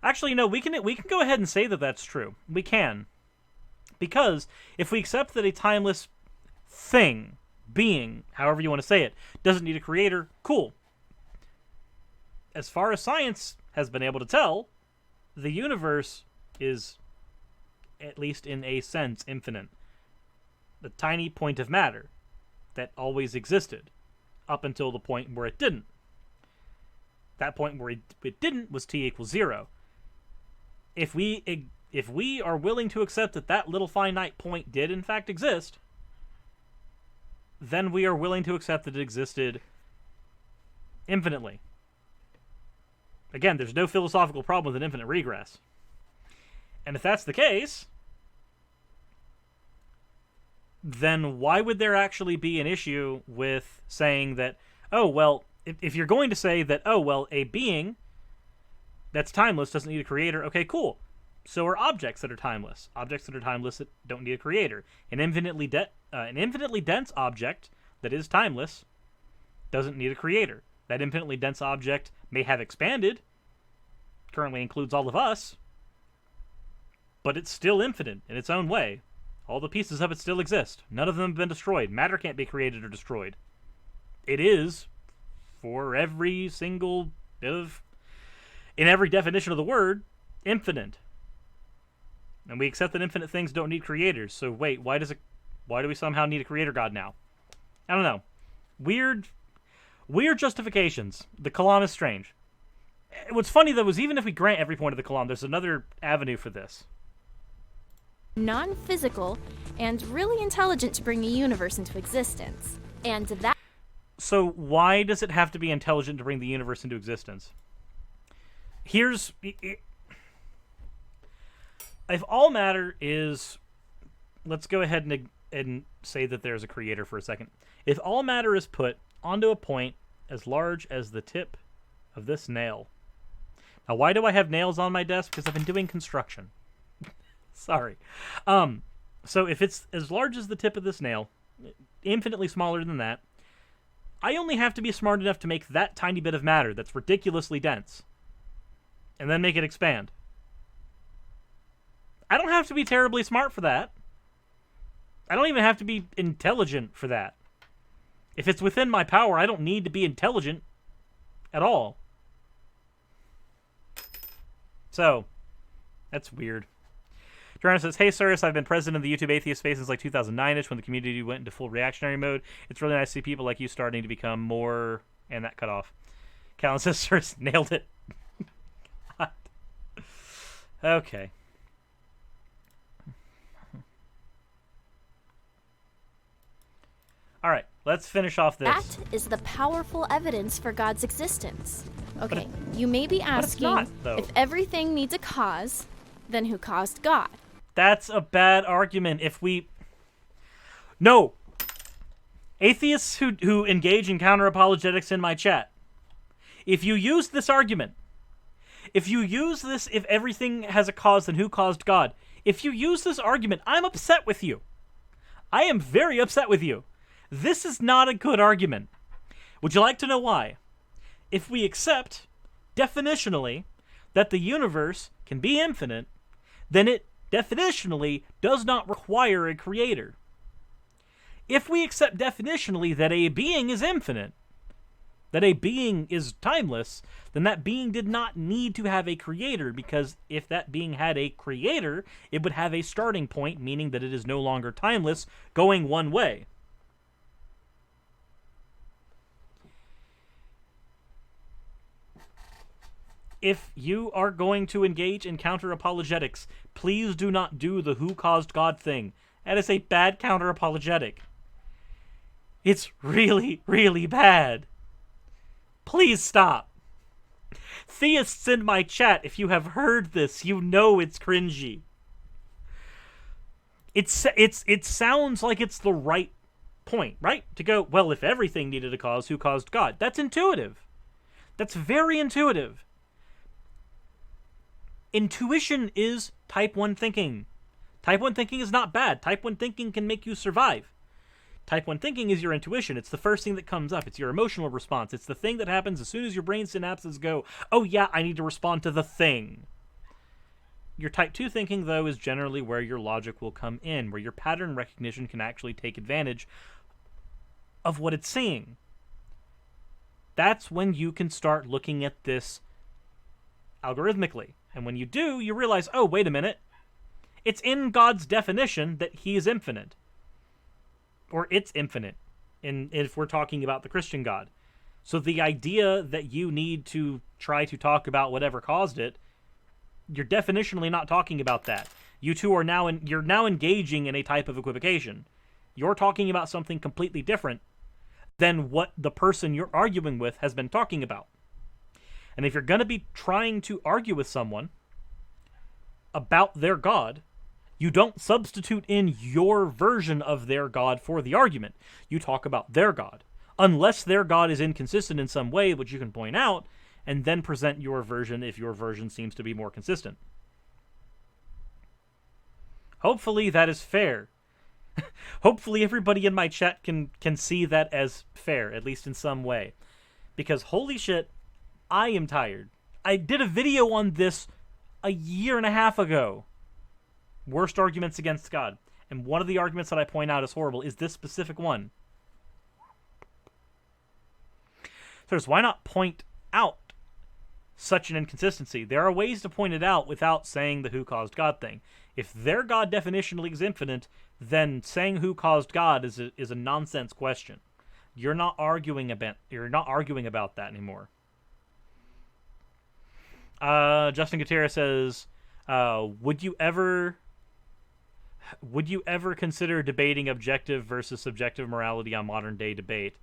S1: Actually, no, we can go ahead and say that that's true. We can. Because if we accept that a timeless thing, being, however you want to say it, doesn't need a creator, cool. As far as science has been able to tell, the universe is, at least in a sense, infinite. The tiny point of matter that always existed, up until the point where it didn't. That point where it didn't was t equals 0. If we are willing to accept that that little finite point did in fact exist, then we are willing to accept that it existed infinitely. Again, there's no philosophical problem with an infinite regress. And if that's the case, then why would there actually be an issue with saying that, oh, well, if you're going to say that, oh, well, a being that's timeless doesn't need a creator, okay, cool. So are objects that are timeless. Objects that are timeless that don't need a creator. An infinitely dense object that is timeless doesn't need a creator. That infinitely dense object may have expanded, currently includes all of us, but it's still infinite in its own way. All the pieces of it still exist. None of them have been destroyed. Matter can't be created or destroyed. It is, for every single bit of, in every definition of the word, infinite. And we accept that infinite things don't need creators. So wait, why do we somehow need a creator god now? I don't know. Weird justifications. The Kalam is strange. What's funny, though, is even if we grant every point of the Kalam, there's another avenue for this.
S2: Non-physical and really intelligent to bring a universe into existence. And that...
S1: So why does it have to be intelligent to bring the universe into existence? Here's... If all matter is... Let's go ahead and say that there's a creator for a second. If all matter is put onto a point as large as the tip of this nail... Now, why do I have nails on my desk? Because I've been doing construction. Sorry. So if it's as large as the tip of this nail, infinitely smaller than that, I only have to be smart enough to make that tiny bit of matter that's ridiculously dense, and then make it expand. I don't have to be terribly smart for that. I don't even have to be intelligent for that. If it's within my power, I don't need to be intelligent at all. So, that's weird. Joanna says, hey, Cyrus, I've been president of the YouTube Atheist Space since like 2009-ish when the community went into full reactionary mode. It's really nice to see people like you starting to become more... And that cut off. Callan says, Cyrus, nailed it. Okay. All right, let's finish off this.
S2: That is the powerful evidence for God's existence. Okay, you may be asking, if everything needs a cause, then who caused God?
S1: That's a bad argument. No! Atheists who engage in counter-apologetics in my chat. If you use this argument, if everything has a cause, then who caused God? If you use this argument, I'm upset with you. I am very upset with you. This is not a good argument. Would you like to know why? If we accept, definitionally, that the universe can be infinite, then it definitionally does not require a creator. If we accept definitionally that a being is infinite, that a being is timeless, then that being did not need to have a creator, because if that being had a creator, it would have a starting point, meaning that it is no longer timeless, going one way. If you are going to engage in counter-apologetics, please do not do the who caused God thing. That is a bad counter-apologetic. It's really, really bad. Please stop. Theists in my chat, if you have heard this, you know it's cringy. It sounds like it's the right point, right? To go, well, if everything needed a cause, who caused God? That's intuitive. That's very intuitive. Intuition is type 1 thinking. Type 1 thinking is not bad. Type 1 thinking can make you survive. Type 1 thinking is your intuition. It's the first thing that comes up. It's your emotional response. It's the thing that happens as soon as your brain synapses go, oh yeah, I need to respond to the thing. Your type 2 thinking, though, is generally where your logic will come in, where your pattern recognition can actually take advantage of what it's seeing. That's when you can start looking at this algorithmically. And when you do, you realize, oh, wait a minute. It's in God's definition that he is infinite. Or it's infinite, if we're talking about the Christian God. So the idea that you need to try to talk about whatever caused it, you're definitionally not talking about that. You two are you're now engaging in a type of equivocation. You're talking about something completely different than what the person you're arguing with has been talking about. And if you're going to be trying to argue with someone about their God, you don't substitute in your version of their God for the argument. You talk about their God. Unless their God is inconsistent in some way, which you can point out, and then present your version if your version seems to be more consistent. Hopefully that is fair. Hopefully everybody in my chat can see that as fair, at least in some way. Because holy shit, I am tired. I did a video on this a year and a half ago. Worst arguments against God. And one of the arguments that I point out is horrible is this specific one. So why not point out such an inconsistency? There are ways to point it out without saying the who caused God thing. If their God definitionally is infinite, then saying who caused God is a nonsense question. You're not arguing about that anymore. Justin Gutierrez says, would you ever consider debating objective versus subjective morality on modern day debate?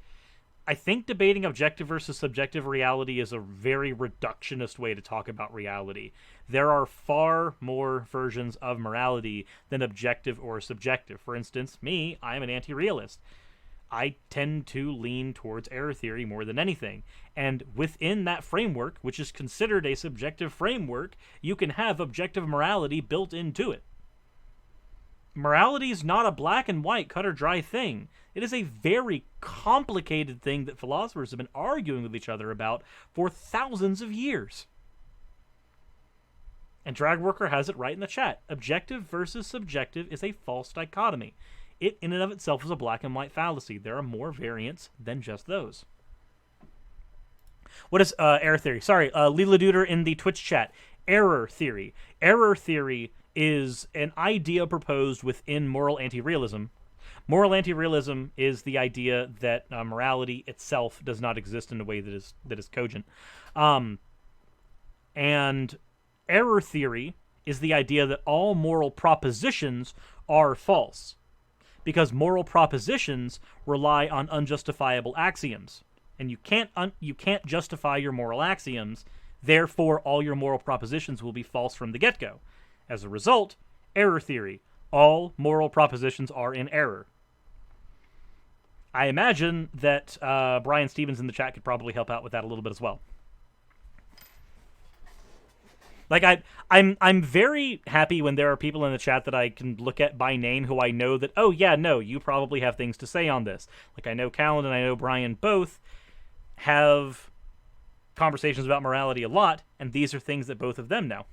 S1: I think debating objective versus subjective reality is a very reductionist way to talk about reality. There are far more versions of morality than objective or subjective. For instance, I'm an anti-realist. I tend to lean towards error theory more than anything. And within that framework, which is considered a subjective framework, you can have objective morality built into it. Morality is not a black and white, cut or dry thing. It is a very complicated thing that philosophers have been arguing with each other about for thousands of years. And Dragworker has it right in the chat. Objective versus subjective is a false dichotomy. It, in and of itself, is a black and white fallacy. There are more variants than just those. What is error theory? Sorry, Leela Duder in the Twitch chat. Error theory. Error theory is an idea proposed within moral anti-realism. Moral anti-realism is the idea that morality itself does not exist in a way that is cogent. And error theory is the idea that all moral propositions are false, because moral propositions rely on unjustifiable axioms, and you can't justify your moral axioms. Therefore, all your moral propositions will be false from the get-go. As a result, error theory. All moral propositions are in error. I imagine that Brian Stevens in the chat could probably help out with that a little bit as well. Like I'm very happy when there are people in the chat that I can look at by name who I know that, oh yeah, no, you probably have things to say on this. Like I know Callan and I know Brian both have conversations about morality a lot, and these are things that both of them know.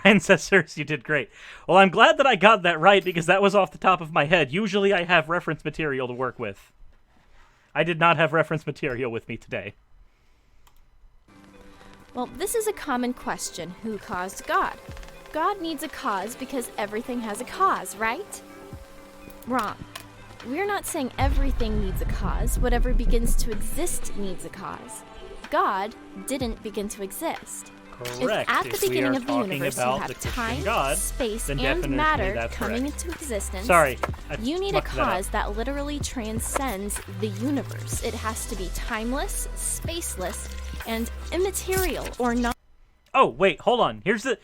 S1: Ryan says, sirs, you did great. Well, I'm glad that I got that right, because that was off the top of my head. Usually I have reference material to work with. I did not have reference material with me today.
S2: Well, this is a common question. Who caused God? God needs a cause because everything has a cause, right? Wrong. We're not saying everything needs a cause. Whatever begins to exist needs a cause. God didn't begin to exist.
S1: Correct.
S2: If at the
S1: If we
S2: beginning
S1: are
S2: of the
S1: talking
S2: universe you
S1: about the
S2: have
S1: Christian
S2: time,
S1: God,
S2: space,
S1: then
S2: and
S1: definitionally
S2: matter
S1: that's
S2: coming
S1: correct.
S2: into existence,
S1: Sorry.
S2: you need a
S1: mucked that up.
S2: cause that literally transcends the universe. It has to be timeless, spaceless, and immaterial or not.
S1: Oh, wait, hold on. Here's the...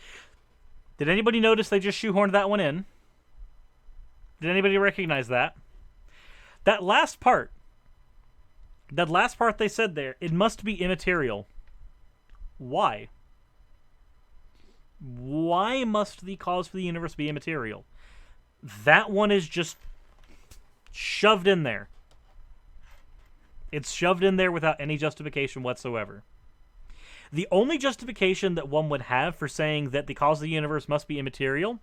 S1: Did anybody notice they just shoehorned that one in? Did anybody recognize that? That last part they said there, it must be immaterial. Why? Why must the cause for the universe be immaterial? That one is just shoved in there. It's shoved in there without any justification whatsoever. The only justification that one would have for saying that the cause of the universe must be immaterial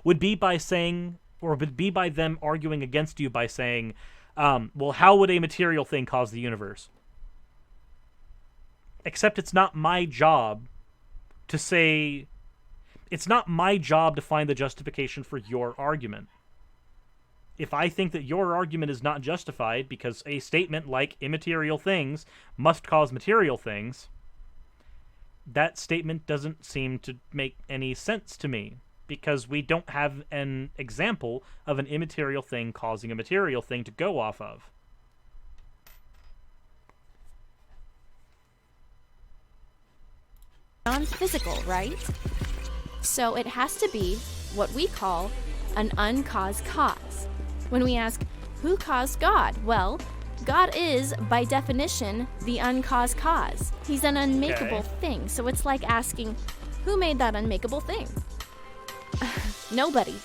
S1: would be by saying, or would be by them arguing against you by saying, well, how would a material thing cause the universe? Except it's not my job to say... It's not my job to find the justification for your argument. If I think that your argument is not justified because a statement like immaterial things must cause material things, that statement doesn't seem to make any sense to me, because we don't have an example of an immaterial thing causing a material thing to go off of.
S2: Non-physical, right? So it has to be what we call an uncaused cause. When we ask, who caused God? Well, God is, by definition, the uncaused cause. He's an unmakeable thing, so it's like asking, who made that unmakeable thing? Nobody.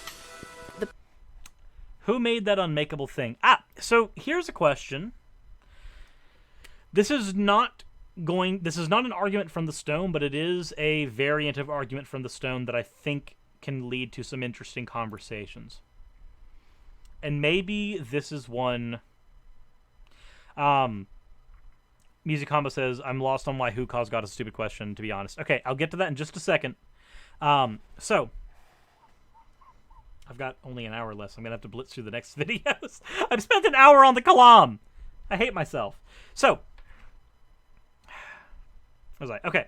S1: Who made that unmakeable thing? So here's a question. This is not an argument from the stone, but it is a variant of argument from the stone that I think can lead to some interesting conversations. And maybe this is one... Music Combo says, I'm lost on why who caused God is a stupid question, to be honest. Okay, I'll get to that in just a second. So, I've got only an hour left, so I'm going to have to blitz through the next videos. I've spent an hour on the Kalam! I hate myself. So, what was I? Okay.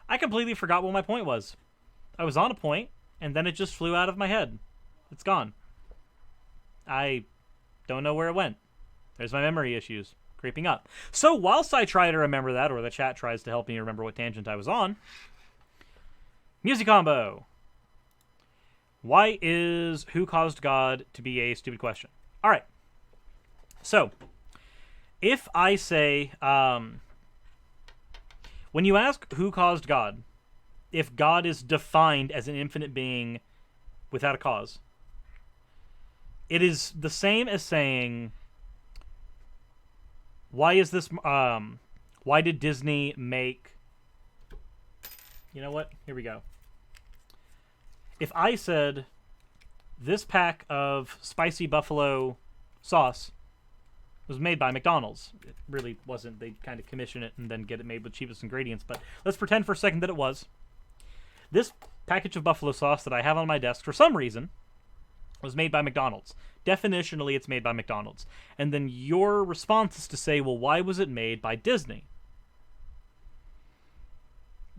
S1: I completely forgot what my point was. I was on a point, and then it just flew out of my head. It's gone. I don't know where it went. There's my memory issues creeping up. So whilst I try to remember that, or the chat tries to help me remember what tangent I was on, Music Combo. Why is who caused God to be a stupid question? All right. So, if I say, when you ask who caused God, if God is defined as an infinite being without a cause, it is the same as saying, why is this, why did Disney make, you know what, here we go. If I said, this pack of spicy buffalo sauce was made by McDonald's. It really wasn't. They kind of commission it and then get it made with cheapest ingredients. But let's pretend for a second that it was. This package of buffalo sauce that I have on my desk, for some reason, was made by McDonald's. Definitionally, it's made by McDonald's. And then your response is to say, well, why was it made by Disney?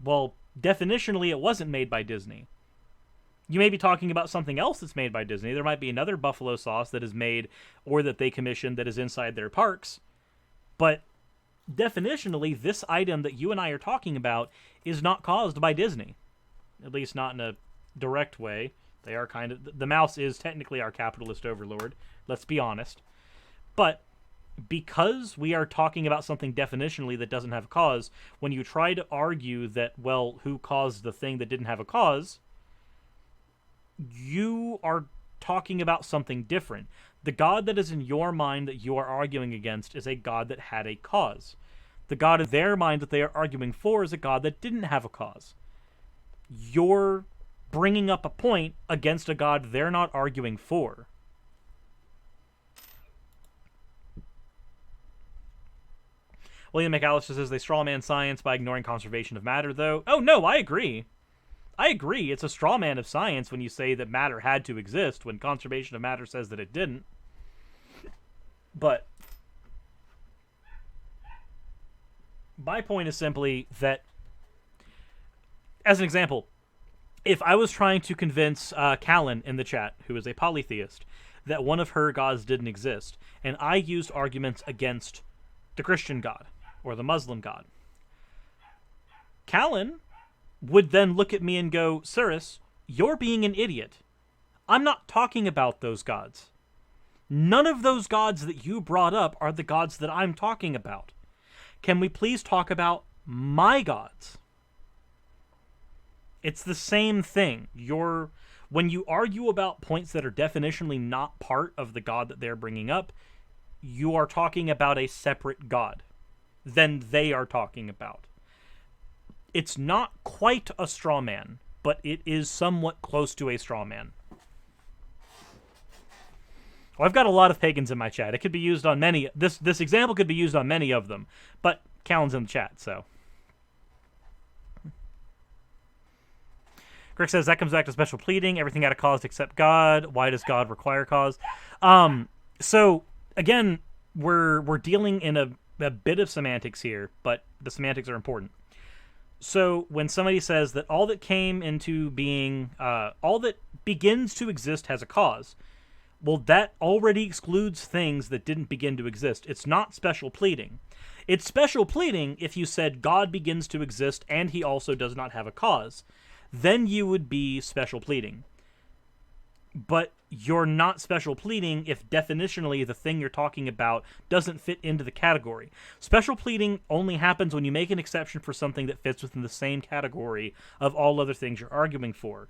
S1: Well, definitionally, it wasn't made by Disney. You may be talking about something else that's made by Disney. There might be another buffalo sauce that is made or that they commissioned that is inside their parks. But definitionally, this item that you and I are talking about is not caused by Disney. At least not in a direct way. They are kind of... The mouse is technically our capitalist overlord. Let's be honest. But because we are talking about something definitionally that doesn't have a cause, when you try to argue that, well, who caused the thing that didn't have a cause, you are talking about something different. The God that is in your mind that you are arguing against is a God that had a cause. The God in their mind that they are arguing for is a God that didn't have a cause. You're bringing up a point against a God they're not arguing for. William McAllister says they strawman science by ignoring conservation of matter, though. Oh, no, I agree. I agree. It's a strawman of science when you say that matter had to exist when conservation of matter says that it didn't. But my point is simply that, as an example, if I was trying to convince Callan in the chat, who is a polytheist, that one of her gods didn't exist, and I used arguments against the Christian God or the Muslim God, Callan would then look at me and go, Cirrus, you're being an idiot. I'm not talking about those gods. None of those gods that you brought up are the gods that I'm talking about. Can we please talk about my gods? It's the same thing. When you argue about points that are definitionally not part of the God that they're bringing up, you are talking about a separate God than they are talking about. It's not quite a straw man, but it is somewhat close to a straw man. Well, I've got a lot of pagans in my chat. It could be used on many. This example could be used on many of them, but Callan's in the chat, so. Greg says that comes back to special pleading. Everything had a cause except God. Why does God require cause? So again, we're dealing in a bit of semantics here, but the semantics are important. So when somebody says that all that came into being, all that begins to exist has a cause, well, that already excludes things that didn't begin to exist. It's not special pleading. It's special pleading if you said God begins to exist and he also does not have a cause. Then you would be special pleading. But you're not special pleading if definitionally the thing you're talking about doesn't fit into the category. Special pleading only happens when you make an exception for something that fits within the same category of all other things you're arguing for.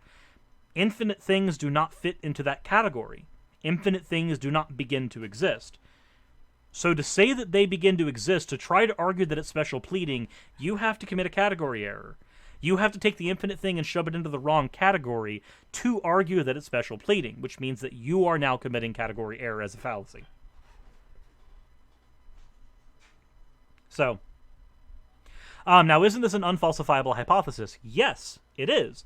S1: Infinite things do not fit into that category. Infinite things do not begin to exist. So to say that they begin to exist, to try to argue that it's special pleading, you have to commit a category error. You have to take the infinite thing and shove it into the wrong category to argue that it's special pleading, which means that you are now committing category error as a fallacy. So, now isn't this an unfalsifiable hypothesis? Yes, it is.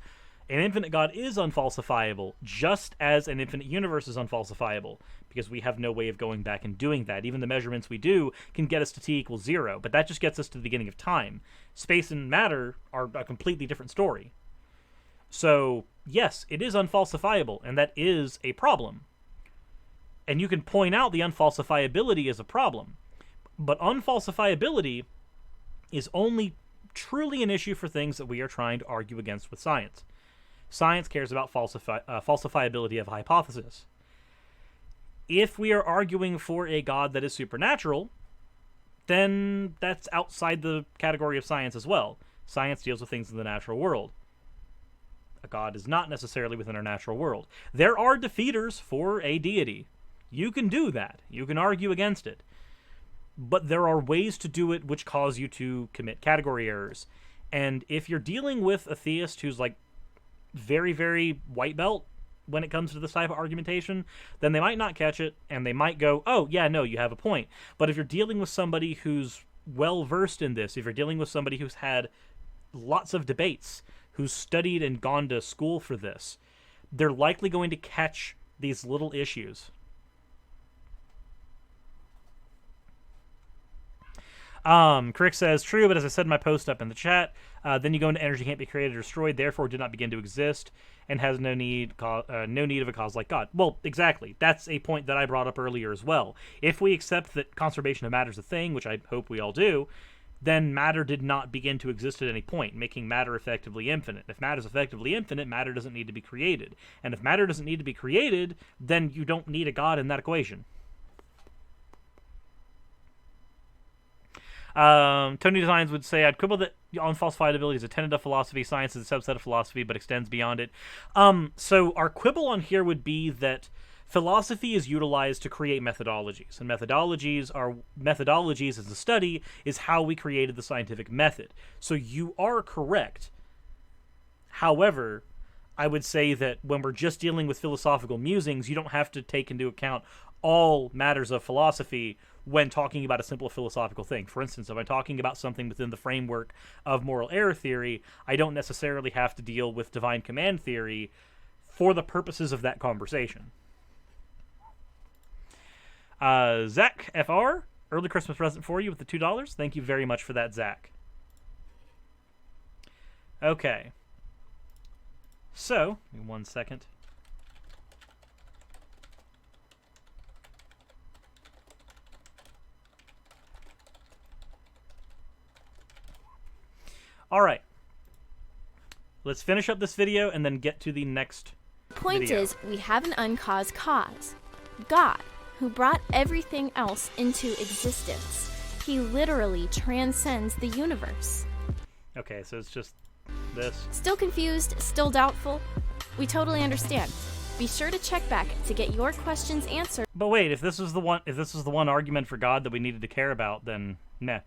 S1: An infinite God is unfalsifiable, just as an infinite universe is unfalsifiable, because we have no way of going back and doing that. Even the measurements we do can get us to t equals 0, but that just gets us to the beginning of time. Space and matter are a completely different story. So, yes, it is unfalsifiable, and that is a problem. And you can point out the unfalsifiability as a problem. But unfalsifiability is only truly an issue for things that we are trying to argue against with science. Science cares about falsifiability of a hypothesis. If we are arguing for a God that is supernatural, then that's outside the category of science as well. Science deals with things in the natural world. A God is not necessarily within our natural world. There are defeaters for a deity. You can do that. You can argue against it. But there are ways to do it which cause you to commit category errors. And if you're dealing with a theist who's like very, very white belt when it comes to this type of argumentation, then they might not catch it, and they might go, oh, yeah, no, you have a point. But if you're dealing with somebody who's well-versed in this, if you're dealing with somebody who's had lots of debates, who's studied and gone to school for this, they're likely going to catch these little issues. Crick says, true, but as I said in my post up in the chat, then you go into energy can't be created or destroyed, therefore did not begin to exist, and has no need of a cause like God. Well, exactly. That's a point that I brought up earlier as well. If we accept that conservation of matter is a thing, which I hope we all do, then matter did not begin to exist at any point, making matter effectively infinite. If matter is effectively infinite, matter doesn't need to be created. And if matter doesn't need to be created, then you don't need a God in that equation. Tony Designs would say, I'd quibble that unfalsifiability is a tenet of philosophy. Science is a subset of philosophy, but extends beyond it. So our quibble on here would be that philosophy is utilized to create methodologies, and methodologies as a study is how we created the scientific method. So you are correct. However, I would say that when we're just dealing with philosophical musings, you don't have to take into account all matters of philosophy when talking about a simple philosophical thing. For instance, if I'm talking about something within the framework of moral error theory, I don't necessarily have to deal with divine command theory for the purposes of that conversation. Zach FR, early Christmas present for you with the $2. Thank you very much for that, Zach. Okay. So, give me 1 second. All right. Let's finish up this video and then get to the next
S2: Point
S1: video.
S2: is, we have an uncaused cause. God, who brought everything else into existence. He literally transcends the universe.
S1: Okay, so it's just this.
S2: Still confused? Still doubtful? We totally understand. Be sure to check back to get your questions answered.
S1: But wait, if this was the one argument for God that we needed to care about, then meh.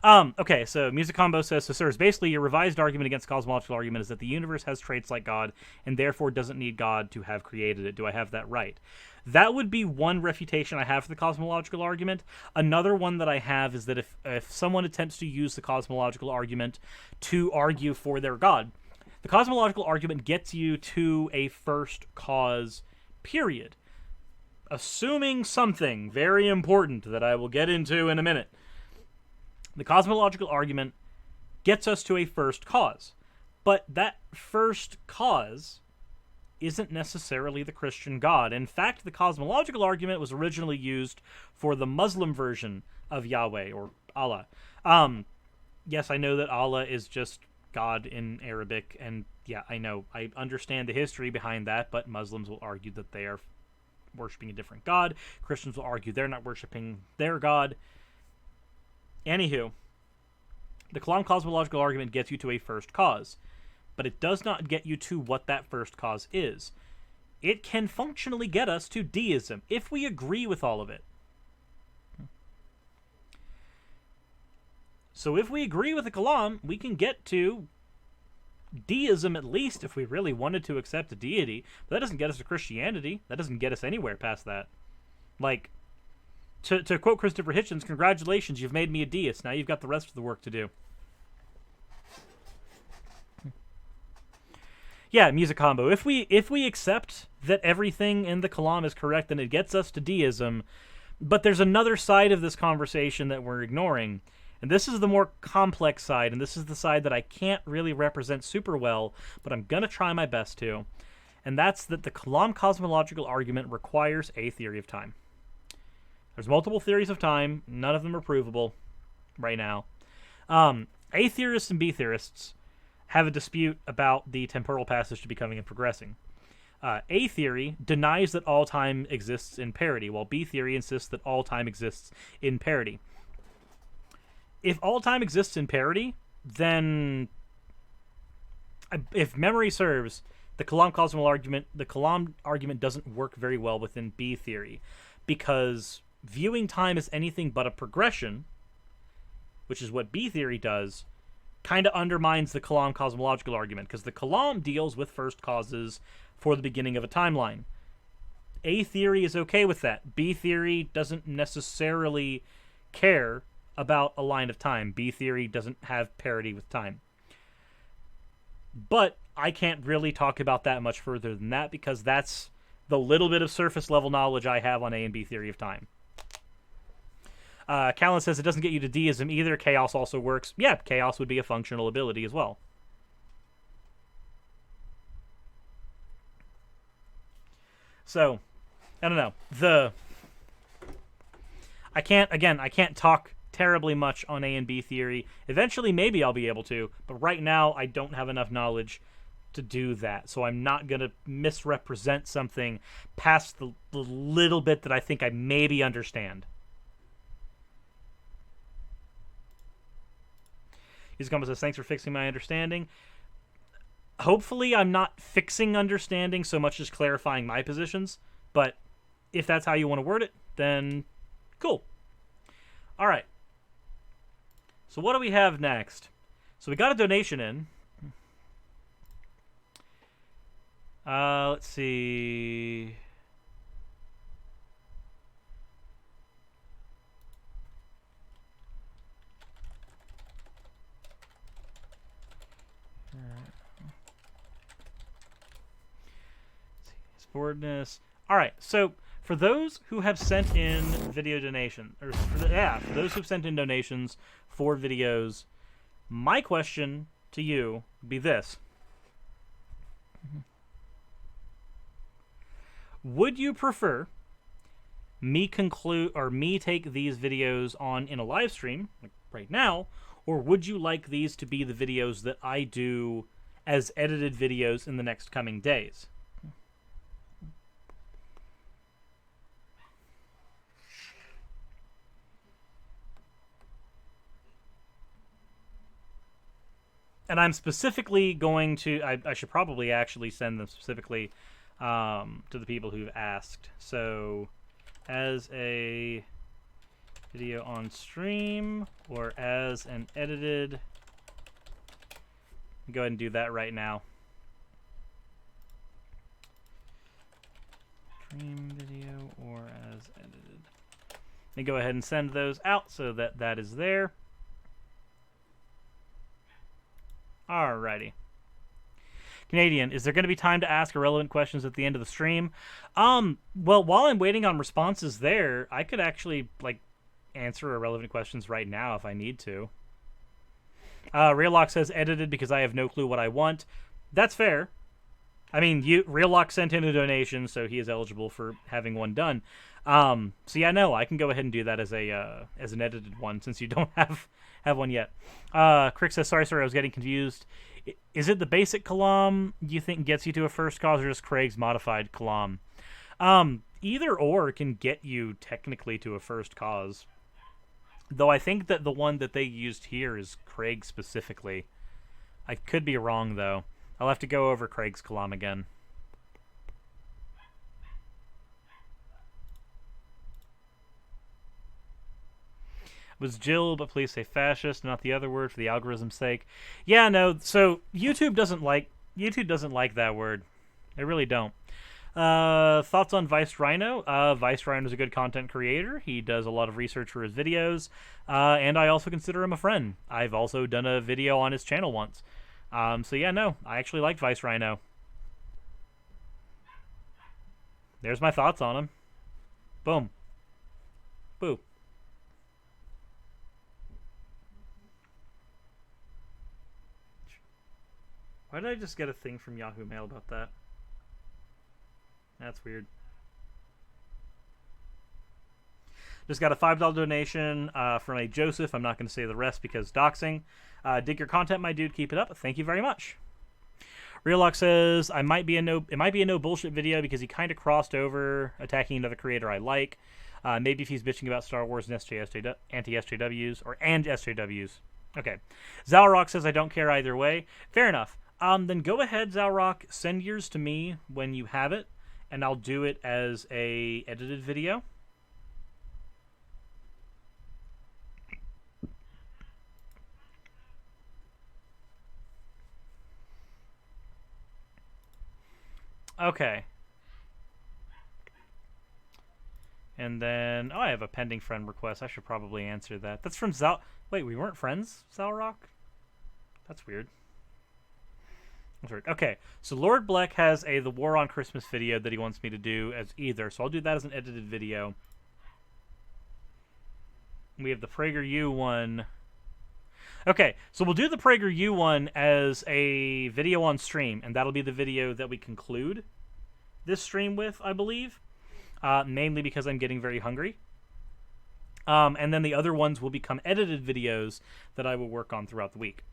S1: Okay, so Music Combo says, so sirs, basically your revised argument against cosmological argument is that the universe has traits like God and therefore doesn't need God to have created it. Do I have that right? That would be one refutation I have for the cosmological argument. Another one that I have is that if someone attempts to use the cosmological argument to argue for their God, the cosmological argument gets you to a first cause, period. Assuming something very important that I will get into in a minute. The cosmological argument gets us to a first cause. But that first cause isn't necessarily the Christian God. In fact, the cosmological argument was originally used for the Muslim version of Yahweh, or Allah. Yes, I know that Allah is just God in Arabic, and yeah, I know. I understand the history behind that, but Muslims will argue that they are worshiping a different God. Christians will argue they're not worshiping their God. Anywho, the Kalam cosmological argument gets you to a first cause, but it does not get you to what that first cause is. It can functionally get us to deism, if we agree with all of it. So if we agree with the Kalam, we can get to deism at least if we really wanted to accept a deity. But that doesn't get us to Christianity. That doesn't get us anywhere past that. Like, to quote Christopher Hitchens, congratulations, you've made me a deist. Now you've got the rest of the work to do. Yeah, Music Combo. If we accept that everything in the Kalam is correct, then it gets us to deism. But there's another side of this conversation that we're ignoring. And this is the more complex side, and this is the side that I can't really represent super well, but I'm going to try my best to. And that's that the Kalam cosmological argument requires a theory of time. There's multiple theories of time. None of them are provable right now. A theorists and B theorists have a dispute about the temporal passage to becoming and progressing. A theory denies that all time exists in parity, while B theory insists that all time exists in parity. If all time exists in parity, then, if memory serves, the Kalam argument doesn't work very well within B theory, because viewing time as anything but a progression, which is what B theory does, kind of undermines the Kalam cosmological argument, because the Kalam deals with first causes for the beginning of a timeline. A theory is okay with that. B theory doesn't necessarily care about a line of time. B theory doesn't have parity with time. But I can't really talk about that much further than that, because that's the little bit of surface level knowledge I have on A and B theory of time. Callan says it doesn't get you to deism either. Chaos also works. Yeah, chaos would be a functional ability as well. So, I don't know. I can't talk terribly much on A and B theory. Eventually, maybe I'll be able to, but right now I don't have enough knowledge to do that, so I'm not going to misrepresent something past the little bit that I think I maybe understand. He's come and says, thanks for fixing my understanding. Hopefully I'm not fixing understanding so much as clarifying my positions, but if that's how you want to word it, then cool. All right. So what do we have next? So we got a donation in. Let's see. Boredness. All right, so for those who have sent in video donation, or for those who've sent in donations for videos, my question to you would be this: would you prefer me take these videos on in a live stream like right now, or would you like these to be the videos that I do as edited videos in the next coming days? And I'm specifically going to... I should probably actually send them specifically to the people who've asked. So, as a video on stream or as an edited... Go ahead and do that right now. Stream video or as edited. Let me go ahead and send those out so that that is there. Alrighty. Canadian, is there going to be time to ask irrelevant questions at the end of the stream? Well, while I'm waiting on responses there, I could actually, like, answer irrelevant questions right now if I need to. Reallock says edited because I have no clue what I want. That's fair. I mean, Reallock sent in a donation, so he is eligible for having one done. So yeah, no, I can go ahead and do that as an edited one since you don't have one yet. Crick says, sorry, I was getting confused. Is it the basic Kalam you think gets you to a first cause, or just Craig's modified Kalam? Either or can get you technically to a first cause. Though I think that the one that they used here is Craig specifically. I could be wrong, though. I'll have to go over Craig's Kalam again. Was Jill, but please say fascist, not the other word for the algorithm's sake. Yeah, no, so YouTube doesn't like that word. They really don't. Thoughts on Vice Rhino? Vice Rhino is a good content creator. He does a lot of research for his videos, and I also consider him a friend. I've also done a video on his channel once. So yeah, no, I actually like Vice Rhino. There's my thoughts on him. Boom. Boo. Why did I just get a thing from Yahoo Mail about that? That's weird. Just got a $5 donation from a Joseph. I'm not going to say the rest because doxing. Dig your content, my dude. Keep it up. Thank you very much. Reallock says, it might be a no bullshit video because he kind of crossed over attacking another creator I like. Maybe if he's bitching about Star Wars and anti-SJWs and SJWs. Okay. Zalrock says, I don't care either way. Fair enough. Then go ahead, Zalrock. Send yours to me when you have it, and I'll do it as a edited video. Okay. And then, I have a pending friend request. I should probably answer that. That's from Zal... Wait, we weren't friends, Zalrock? That's weird. That's weird. Okay, so Lord Bleck has a The War on Christmas video that he wants me to do as either, so I'll do that as an edited video. We have the PragerU one. Okay, so we'll do the PragerU one as a video on stream, and that'll be the video that we conclude this stream with, I believe. Mainly because I'm getting very hungry. And then the other ones will become edited videos that I will work on throughout the week.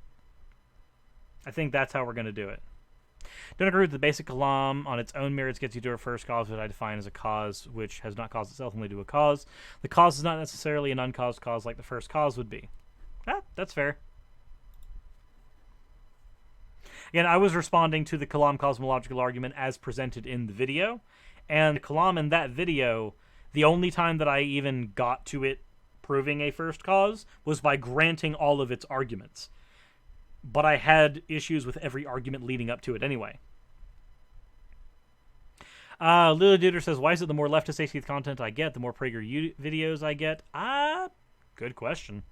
S1: I think that's how we're going to do it. Don't agree with the basic Kalam on its own merits gets you to a first cause, which I define as a cause which has not caused itself only to a cause. The cause is not necessarily an uncaused cause like the first cause would be. That's fair. Again, I was responding to the Kalam cosmological argument as presented in the video, and Kalam in that video, the only time that I even got to it proving a first cause was by granting all of its arguments. But I had issues with every argument leading up to it anyway. Lily Duder says, why is it the more leftist atheist content I get, the more PragerU videos I get? Good question.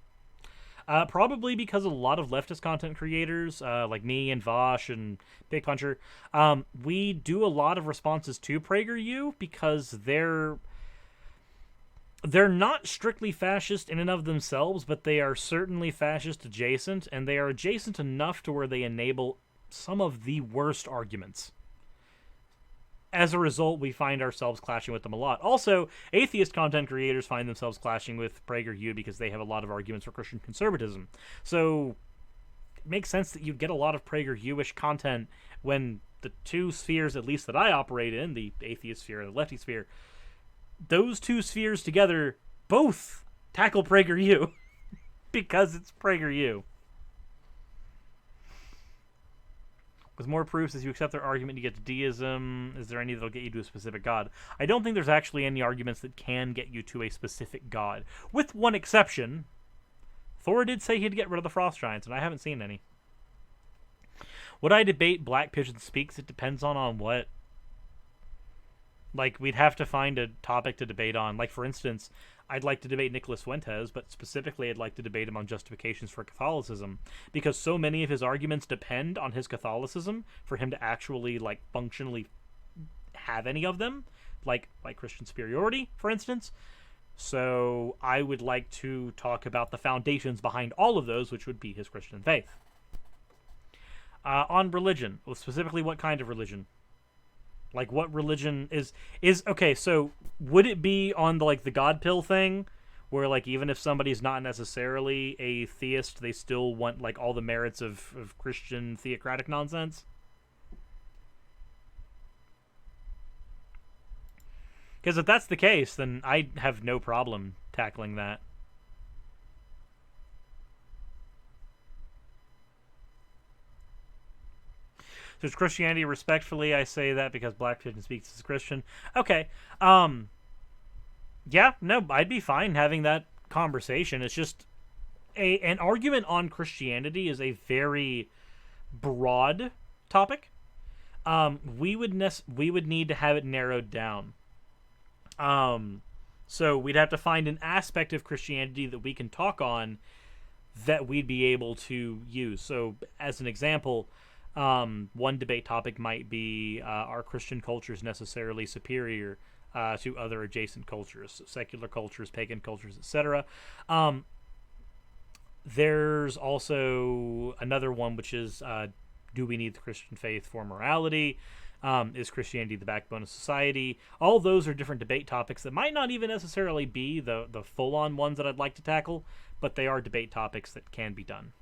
S1: Probably because a lot of leftist content creators, like me and Vosh and Big Puncher, we do a lot of responses to PragerU because they're not strictly fascist in and of themselves, but they are certainly fascist adjacent, and they are adjacent enough to where they enable some of the worst arguments. As a result, we find ourselves clashing with them a lot. Also, atheist content creators find themselves clashing with PragerU because they have a lot of arguments for Christian conservatism. So, it makes sense that you get a lot of PragerU-ish content when the two spheres, at least that I operate in, the atheist sphere and the lefty sphere, those two spheres together both tackle PragerU because it's PragerU. With more proofs, as you accept their argument, you get to deism. Is there any that'll get you to a specific god? I don't think there's actually any arguments that can get you to a specific god. With one exception. Thor did say he'd get rid of the frost giants, and I haven't seen any. Would I debate Black Pigeon Speaks? It depends on what. Like, we'd have to find a topic to debate on. Like, for instance, I'd like to debate Nicholas Fuentes, but specifically I'd like to debate him on justifications for Catholicism, because so many of his arguments depend on his Catholicism for him to actually, like, functionally have any of them, like Christian superiority, for instance. So I would like to talk about the foundations behind all of those, which would be his Christian faith. On religion, well, specifically what kind of religion? Like, what religion is okay, so would it be on the, like, the God pill thing, where, like, even if somebody's not necessarily a theist, they still want, like, all the merits of Christian theocratic nonsense? Because if that's the case, then I have no problem tackling that. There's Christianity, respectfully, I say that because Black Pigeon Speaks as a Christian. Okay. Yeah, no, I'd be fine having that conversation. It's just an argument on Christianity is a very broad topic. We would need to have it narrowed down. So we'd have to find an aspect of Christianity that we can talk on that we'd be able to use. So, as an example, one debate topic might be, are Christian cultures necessarily superior to other adjacent cultures, so secular cultures, pagan cultures, etc. There's also another one, which is, do we need the Christian faith for morality? Is Christianity the backbone of society? All those are different debate topics that might not even necessarily be the full-on ones that I'd like to tackle, but they are debate topics that can be done.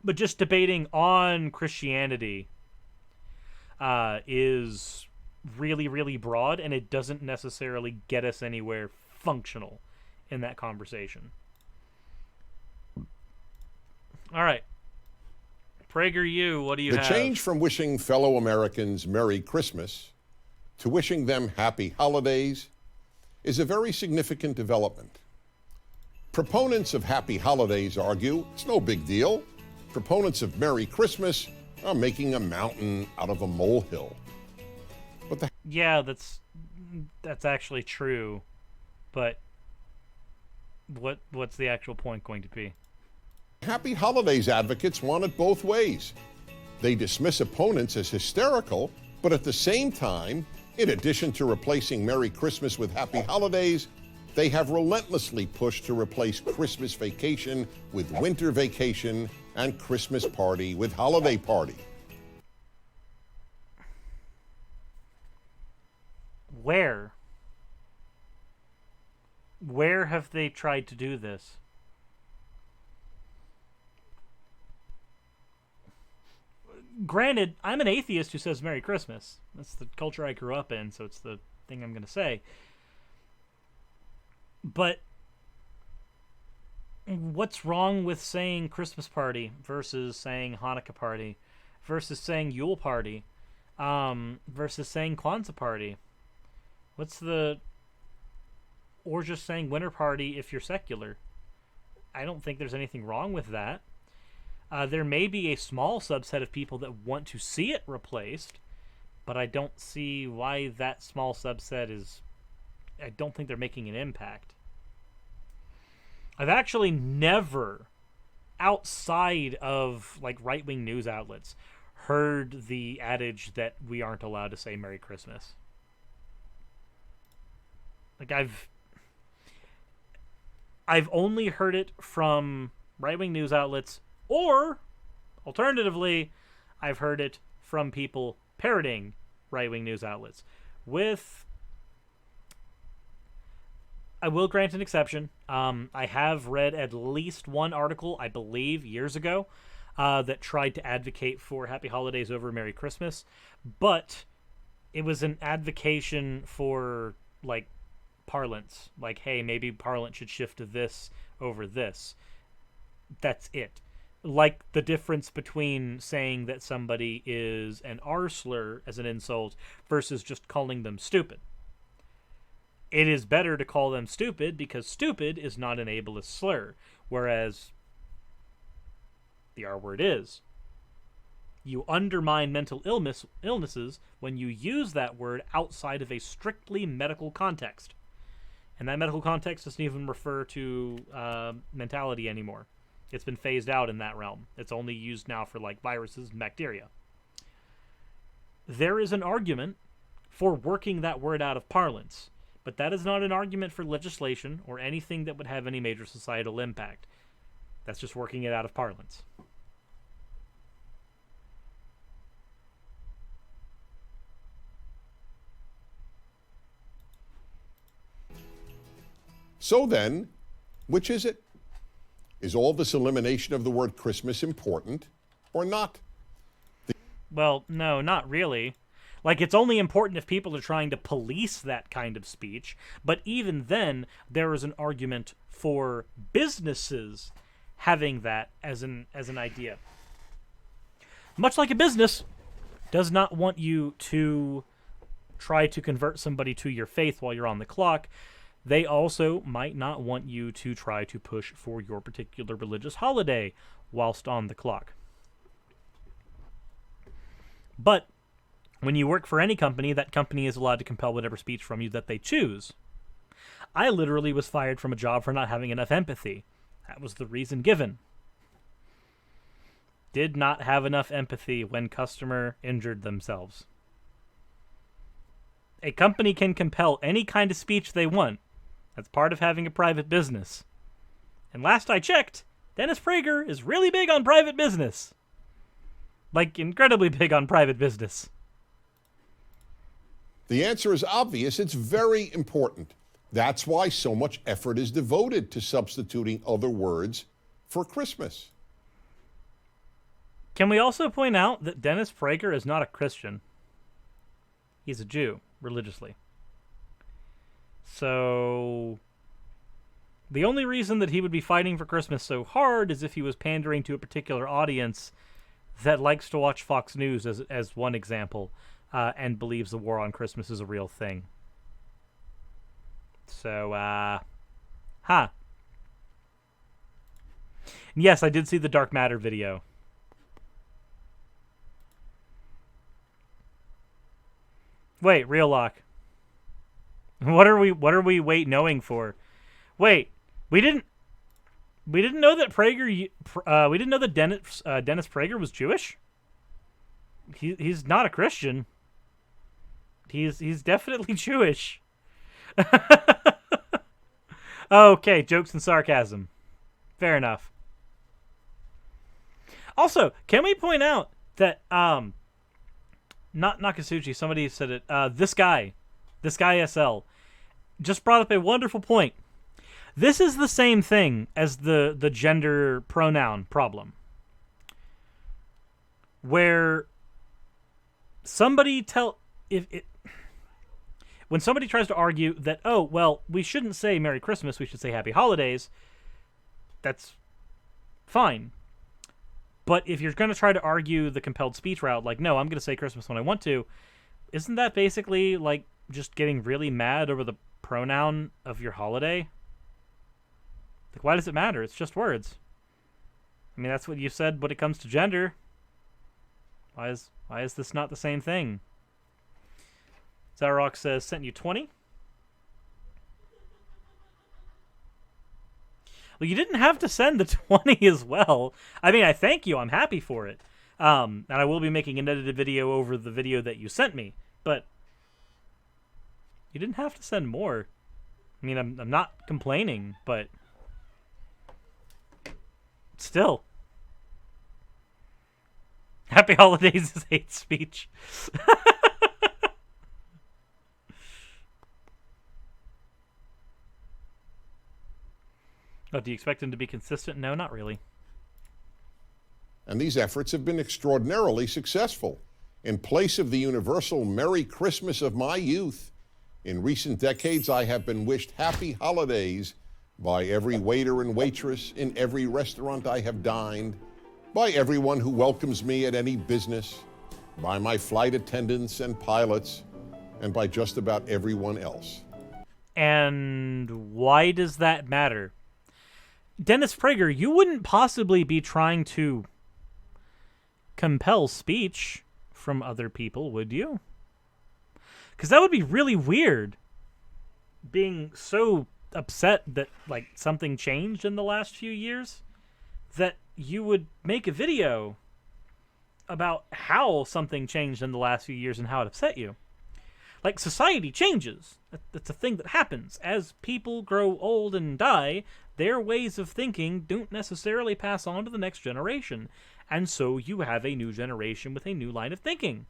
S1: But just debating on Christianity is really, really broad, and it doesn't necessarily get us anywhere functional in that conversation. All right. PragerU, what do you have?
S5: The change from wishing fellow Americans Merry Christmas to wishing them Happy Holidays is a very significant development. Proponents of Happy Holidays argue it's no big deal. Proponents of Merry Christmas are making a mountain out of a molehill. But
S1: yeah, that's actually true, but what's the actual point going to be?
S5: Happy Holidays advocates want it both ways. They dismiss opponents as hysterical, but at the same time, in addition to replacing Merry Christmas with Happy Holidays, they have relentlessly pushed to replace Christmas vacation with winter vacation and Christmas party with holiday party.
S1: Where? Where have they tried to do this? Granted, I'm an atheist who says Merry Christmas. That's the culture I grew up in, so it's the thing I'm going to say. But what's wrong with saying Christmas party versus saying Hanukkah party versus saying Yule party versus saying Kwanzaa party? Or just saying winter party if you're secular? I don't think there's anything wrong with that. There may be a small subset of people that want to see it replaced, but I don't see why that small subset is... I don't think they're making an impact. I've actually never, outside of like right-wing news outlets, heard the adage that we aren't allowed to say Merry Christmas. Like I've only heard it from right-wing news outlets, or alternatively, I've heard it from people parroting right-wing news outlets. I will grant an exception. I have read at least one article, I believe, years ago, that tried to advocate for Happy Holidays over Merry Christmas, but it was an advocation for, like, parlance. Like, hey, maybe parlance should shift to this over this. That's it. Like the difference between saying that somebody is an R slur as an insult versus just calling them stupid. It is better to call them stupid because stupid is not an ableist slur, whereas the R word is. You undermine mental illnesses when you use that word outside of a strictly medical context. And that medical context doesn't even refer to mentality anymore. It's been phased out in that realm. It's only used now for like viruses and bacteria. There is an argument for working that word out of parlance, but that is not an argument for legislation or anything that would have any major societal impact. That's just working it out of parlance.
S5: So then, which is it? Is all this elimination of the word Christmas important or not?
S1: Well, no, not really. Like, it's only important if people are trying to police that kind of speech, but even then, there is an argument for businesses having that as an idea. Much like a business does not want you to try to convert somebody to your faith while you're on the clock, they also might not want you to try to push for your particular religious holiday whilst on the clock. But when you work for any company, that company is allowed to compel whatever speech from you that they choose. I literally was fired from a job for not having enough empathy. That was the reason given. Did not have enough empathy when customer injured themselves. A company can compel any kind of speech they want. That's part of having a private business. And last I checked, Dennis Prager is really big on private business. Like, incredibly big on private business.
S5: The answer is obvious. It's very important. That's why so much effort is devoted to substituting other words for Christmas.
S1: Can we also point out that Dennis Prager is not a Christian? He's a Jew, religiously. So the only reason that he would be fighting for Christmas so hard is if he was pandering to a particular audience that likes to watch Fox News, as one example, and believes the war on Christmas is a real thing. So, Yes, I did see the Dark Matter video. Wait, Real Lock. What are we wait knowing for? Wait, we didn't know that Prager we didn't know that Dennis Prager was Jewish? He's not a Christian. He's definitely Jewish. Okay, jokes and sarcasm. Fair enough. Also, can we point out that not Nakasuchi, somebody said it, this guy SL just brought up a wonderful point. This is the same thing as the gender pronoun problem, where somebody when somebody tries to argue that, oh, well, we shouldn't say Merry Christmas, we should say Happy Holidays, that's fine. But if you're going to try to argue the compelled speech route, like, no, I'm going to say Christmas when I want to, isn't that basically like just getting really mad over the pronoun of your holiday? Like, why does it matter? It's just words. I mean, that's what you said when it comes to gender. Why is this not the same thing? Zarok says, sent you 20. Well, you didn't have to send the 20 as well. I mean, I thank you. I'm happy for it. And I will be making an edited video over the video that you sent me. But you didn't have to send more. I mean, I'm not complaining, but still. Happy holidays is hate speech. Oh, do you expect him to be consistent? No, not really.
S5: And these efforts have been extraordinarily successful. In place of the universal Merry Christmas of my youth, in recent decades I have been wished happy holidays by every waiter and waitress in every restaurant I have dined, by everyone who welcomes me at any business, by my flight attendants and pilots, and by just about everyone else.
S1: And why does that matter? Dennis Prager, you wouldn't possibly be trying to compel speech from other people, would you? Because that would be really weird, being so upset that like something changed in the last few years, that you would make a video about how something changed in the last few years and how it upset you. Like, society changes. That's a thing that happens. As people grow old and die, their ways of thinking don't necessarily pass on to the next generation. And so you have a new generation with a new line of thinking.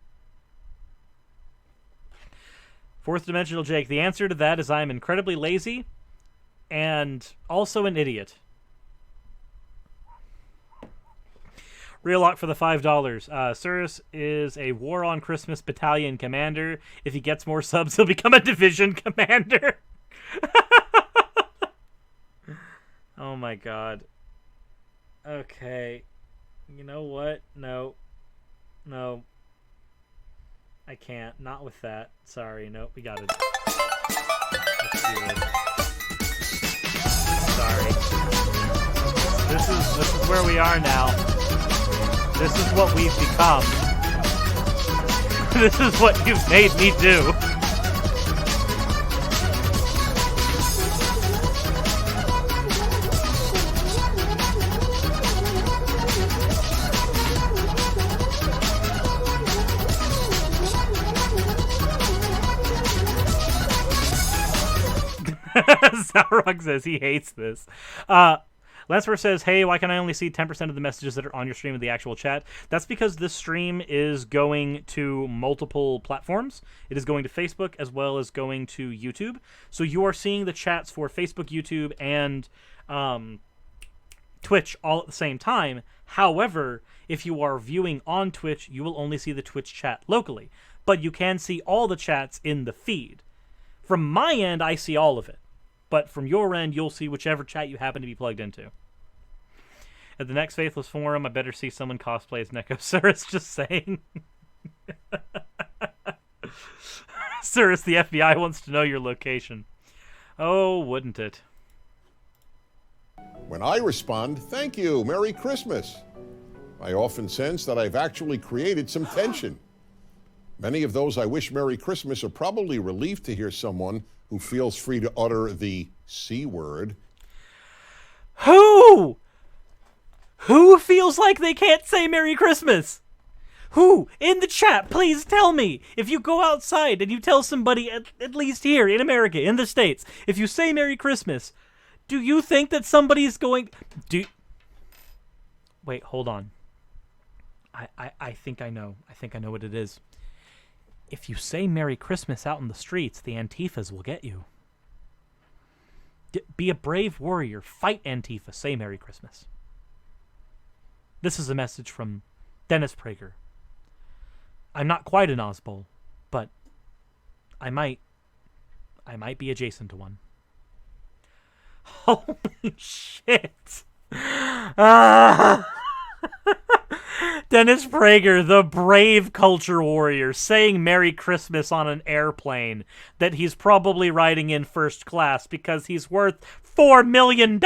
S1: Fourth Dimensional Jake, the answer to that is I am incredibly lazy and also an idiot. Real Lock for the $5. Cirrus is a War on Christmas battalion commander. If he gets more subs, he'll become a division commander. Oh my god. Okay. You know what? No. No. I can't. Not with that. Sorry. Nope. We got it. Let's do this. Sorry. This is where we are now. This is what we've become. This is what you've made me do. Zarok says he hates this. Lansper says, hey, why can I only see 10% of the messages that are on your stream in the actual chat? That's because this stream is going to multiple platforms. It is going to Facebook as well as going to YouTube. So you are seeing the chats for Facebook, YouTube, and Twitch all at the same time. However, if you are viewing on Twitch, you will only see the Twitch chat locally. But you can see all the chats in the feed. From my end, I see all of it. But from your end, you'll see whichever chat you happen to be plugged into. At the next Faithless Forum, I better see someone cosplay as Neko. Cirrus, just saying. Cirrus, the FBI wants to know your location. Oh, wouldn't it?
S5: When I respond, thank you, Merry Christmas, I often sense that I've actually created some tension. Many of those I wish Merry Christmas are probably relieved to hear someone who feels free to utter the C word.
S1: Who? Who feels like they can't say Merry Christmas? Who? In the chat, please tell me. If you go outside and you tell somebody, at least here in America, in the States, if you say Merry Christmas, do you think that somebody's going... Wait, hold on. I think I know. I think I know what it is. If you say Merry Christmas out in the streets, the Antifas will get you. Be a brave warrior. Fight Antifa. Say Merry Christmas. This is a message from Dennis Prager. I'm not quite an Ozbol, but I might be adjacent to one. Holy shit. Ah! Dennis Prager, the brave culture warrior, saying Merry Christmas on an airplane that he's probably riding in first class because he's worth $4 million.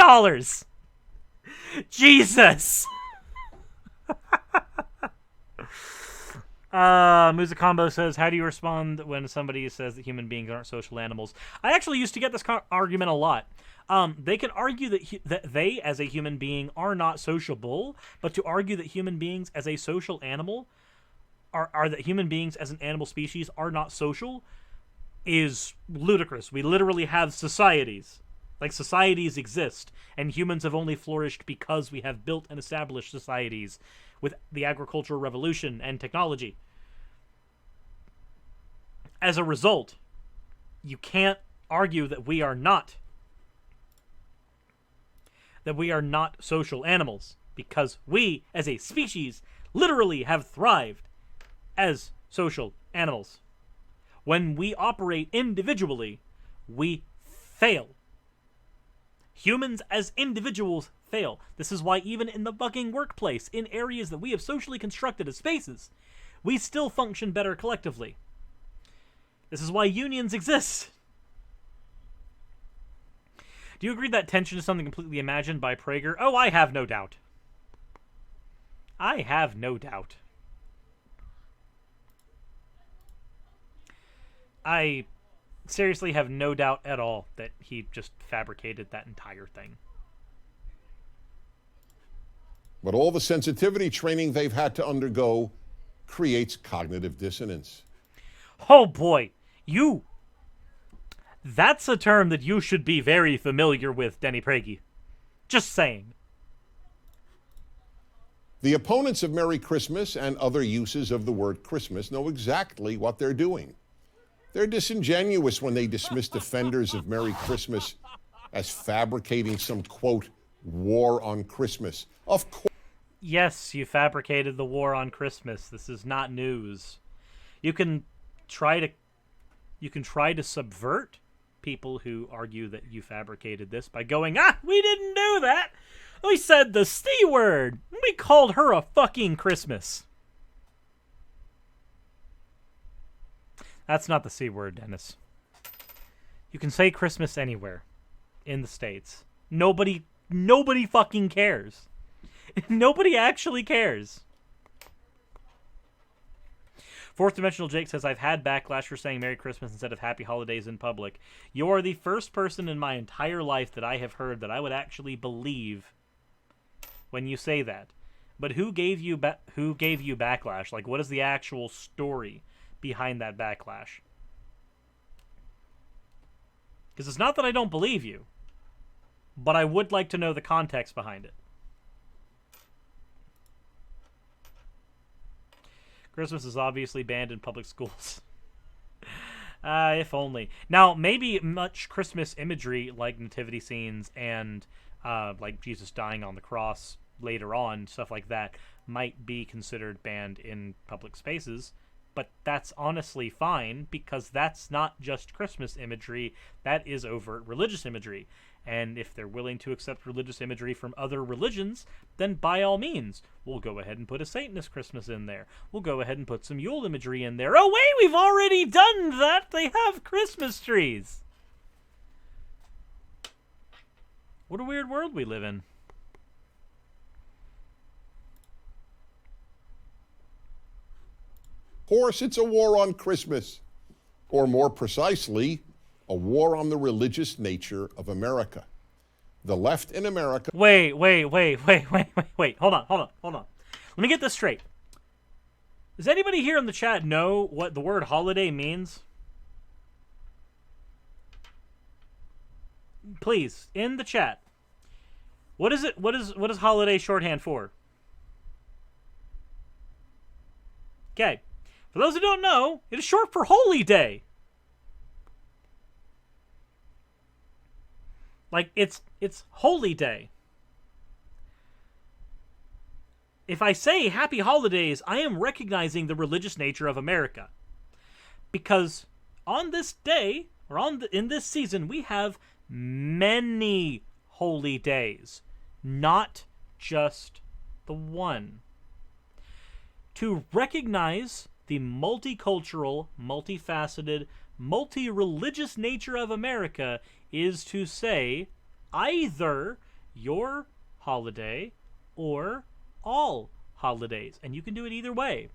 S1: Jesus! Musicombo says, how do you respond when somebody says that human beings aren't social animals? I actually used to get this argument a lot. They can argue that they, as a human being, are not sociable, but to argue that human beings as a social animal are that human beings as an animal species are not social is ludicrous. We literally have societies. Like, societies exist, and humans have only flourished because we have built and established societies with the agricultural revolution and technology. As a result, you can't argue that we are not social animals, because we, as a species, literally have thrived as social animals. When we operate individually, we fail. Humans as individuals fail. This is why even in the fucking workplace, in areas that we have socially constructed as spaces, we still function better collectively. This is why unions exist. Do you agree that tension is something completely imagined by Prager? Oh, I have no doubt. I have no doubt. I seriously have no doubt at all that he just fabricated that entire thing.
S5: But all the sensitivity training they've had to undergo creates cognitive dissonance.
S1: Oh boy, that's a term that you should be very familiar with, Denny Prager. Just saying.
S5: The opponents of Merry Christmas and other uses of the word Christmas know exactly what they're doing. They're disingenuous when they dismiss defenders of Merry Christmas as fabricating some, quote, war on Christmas. Of course.
S1: Yes, you fabricated the war on Christmas. This is not news. You can try to subvert people who argue that you fabricated this by going, we didn't do that. We said the C word. We called her a fucking Christmas. That's not the C word, Dennis. You can say Christmas anywhere in the States. Nobody fucking cares. Nobody actually cares. Fourth Dimensional Jake says, I've had backlash for saying Merry Christmas instead of Happy Holidays in public. You are the first person in my entire life that I have heard that I would actually believe when you say that. But who gave you backlash? Like, what is the actual story behind that backlash? Because it's not that I don't believe you, but I would like to know the context behind it. Christmas is obviously banned in public schools. If only. Now, maybe much Christmas imagery, like nativity scenes and like Jesus dying on the cross later on, stuff like that, might be considered banned in public spaces. But that's honestly fine, because that's not just Christmas imagery, that is overt religious imagery. And if they're willing to accept religious imagery from other religions, then by all means, we'll go ahead and put a Satanist Christmas in there. We'll go ahead and put some Yule imagery in there. Oh wait, we've already done that! They have Christmas trees! What a weird world we live in.
S5: Of course, it's a war on Christmas. Or more precisely, a war on the religious nature of America. The left in America...
S1: Wait. Hold on. Let me get this straight. Does anybody here in the chat know what the word holiday means? Please, in the chat. What is it? What is holiday shorthand for? Okay. For those who don't know, it is short for Holy Day. Like, it's Holy Day. If I say Happy Holidays, I am recognizing the religious nature of America. Because on this day, or in this season, we have many holy days. not just the one. To recognize the multicultural, multifaceted, multi-religious nature of America is to say either your holiday or all holidays. And you can do it either way.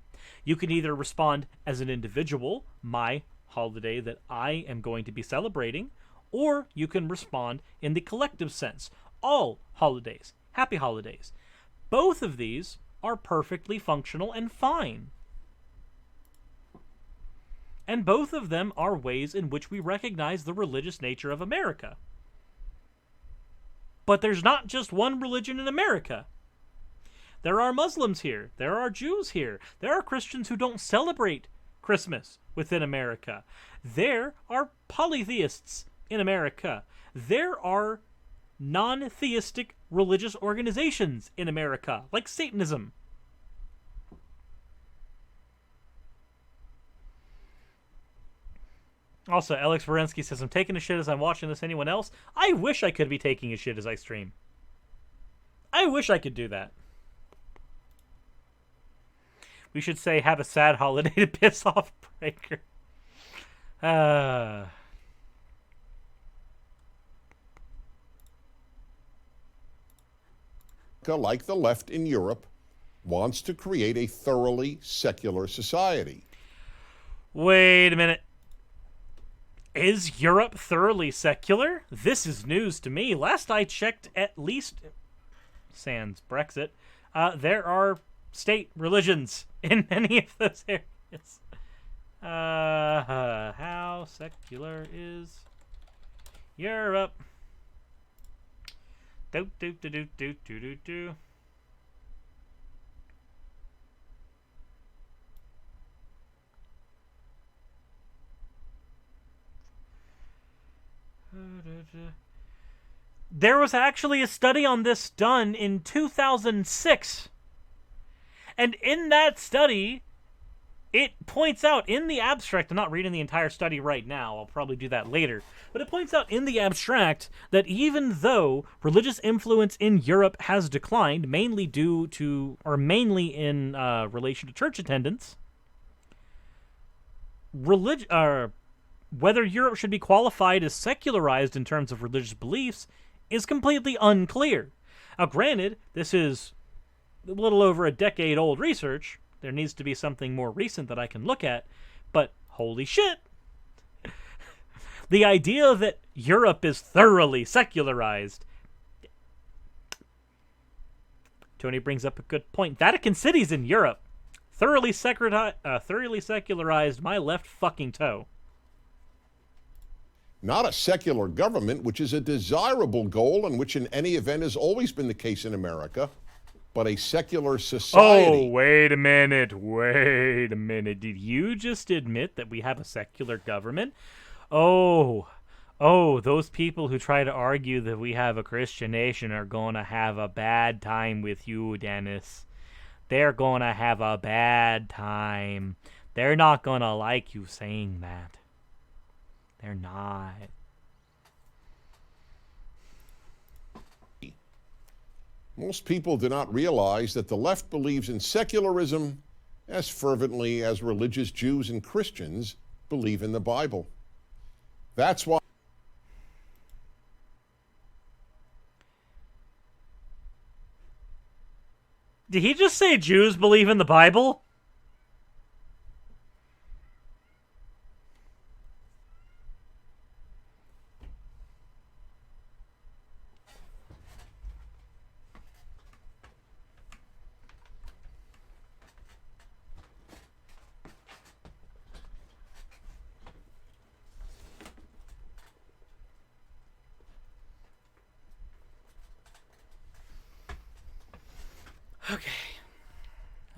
S1: You can either respond as an individual, my holiday that I am going to be celebrating, or you can respond in the collective sense, all holidays, happy holidays. Both of these are perfectly functional and fine. And both of them are ways in which we recognize the religious nature of America. But there's not just one religion in America. There are Muslims here. There are Jews here. There are Christians who don't celebrate Christmas within America. There are polytheists in America. There are non-theistic religious organizations in America, like Satanism. Also, Alex Varensky says, I'm taking a shit as I'm watching this. Anyone else? I wish I could be taking a shit as I stream. I wish I could do that. We should say, have a sad holiday to piss off Breaker.
S5: Like the left in Europe, wants to create a thoroughly secular society.
S1: Wait a minute. Is Europe thoroughly secular? This is news to me. Last I checked, at least, sans Brexit, there are state religions in many of those areas. How secular is Europe? Do do do do do do do do. There was actually a study on this done in 2006. And in that study, it points out in the abstract, I'm not reading the entire study right now, I'll probably do that later, but it points out in the abstract that even though religious influence in Europe has declined, mainly in relation to church attendance, whether Europe should be qualified as secularized in terms of religious beliefs is completely unclear. Now, granted, this is a little over a decade-old research. There needs to be something more recent that I can look at, but holy shit! The idea that Europe is thoroughly secularized. Tony brings up a good point. Vatican City's in Europe. Thoroughly secularized my left fucking toe.
S5: Not a secular government, which is a desirable goal and which in any event has always been the case in America, but a secular society.
S1: Oh, wait a minute. Did you just admit that we have a secular government? Oh, those people who try to argue that we have a Christian nation are going to have a bad time with you, Dennis. They're going to have a bad time. They're not going to like you saying that. They're not.
S5: Most people do not realize that the left believes in secularism as fervently as religious Jews and Christians believe in the Bible. That's why.
S1: Did he just say Jews believe in the Bible?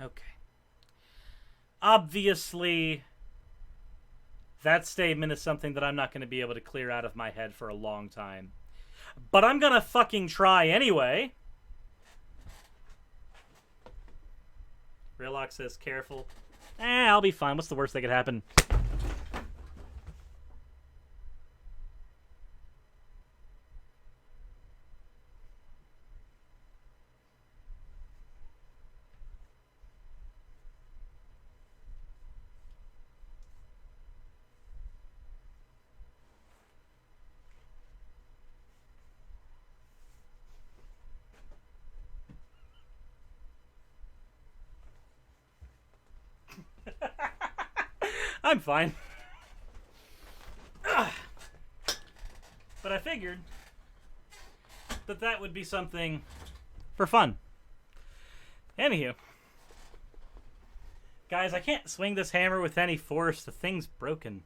S1: Okay. Obviously, that statement is something that I'm not going to be able to clear out of my head for a long time. But I'm going to fucking try anyway. Realox says, careful. I'll be fine. What's the worst that could happen? I'm fine. But I figured that would be something for fun. Anywho. Guys, I can't swing this hammer with any force. The thing's broken.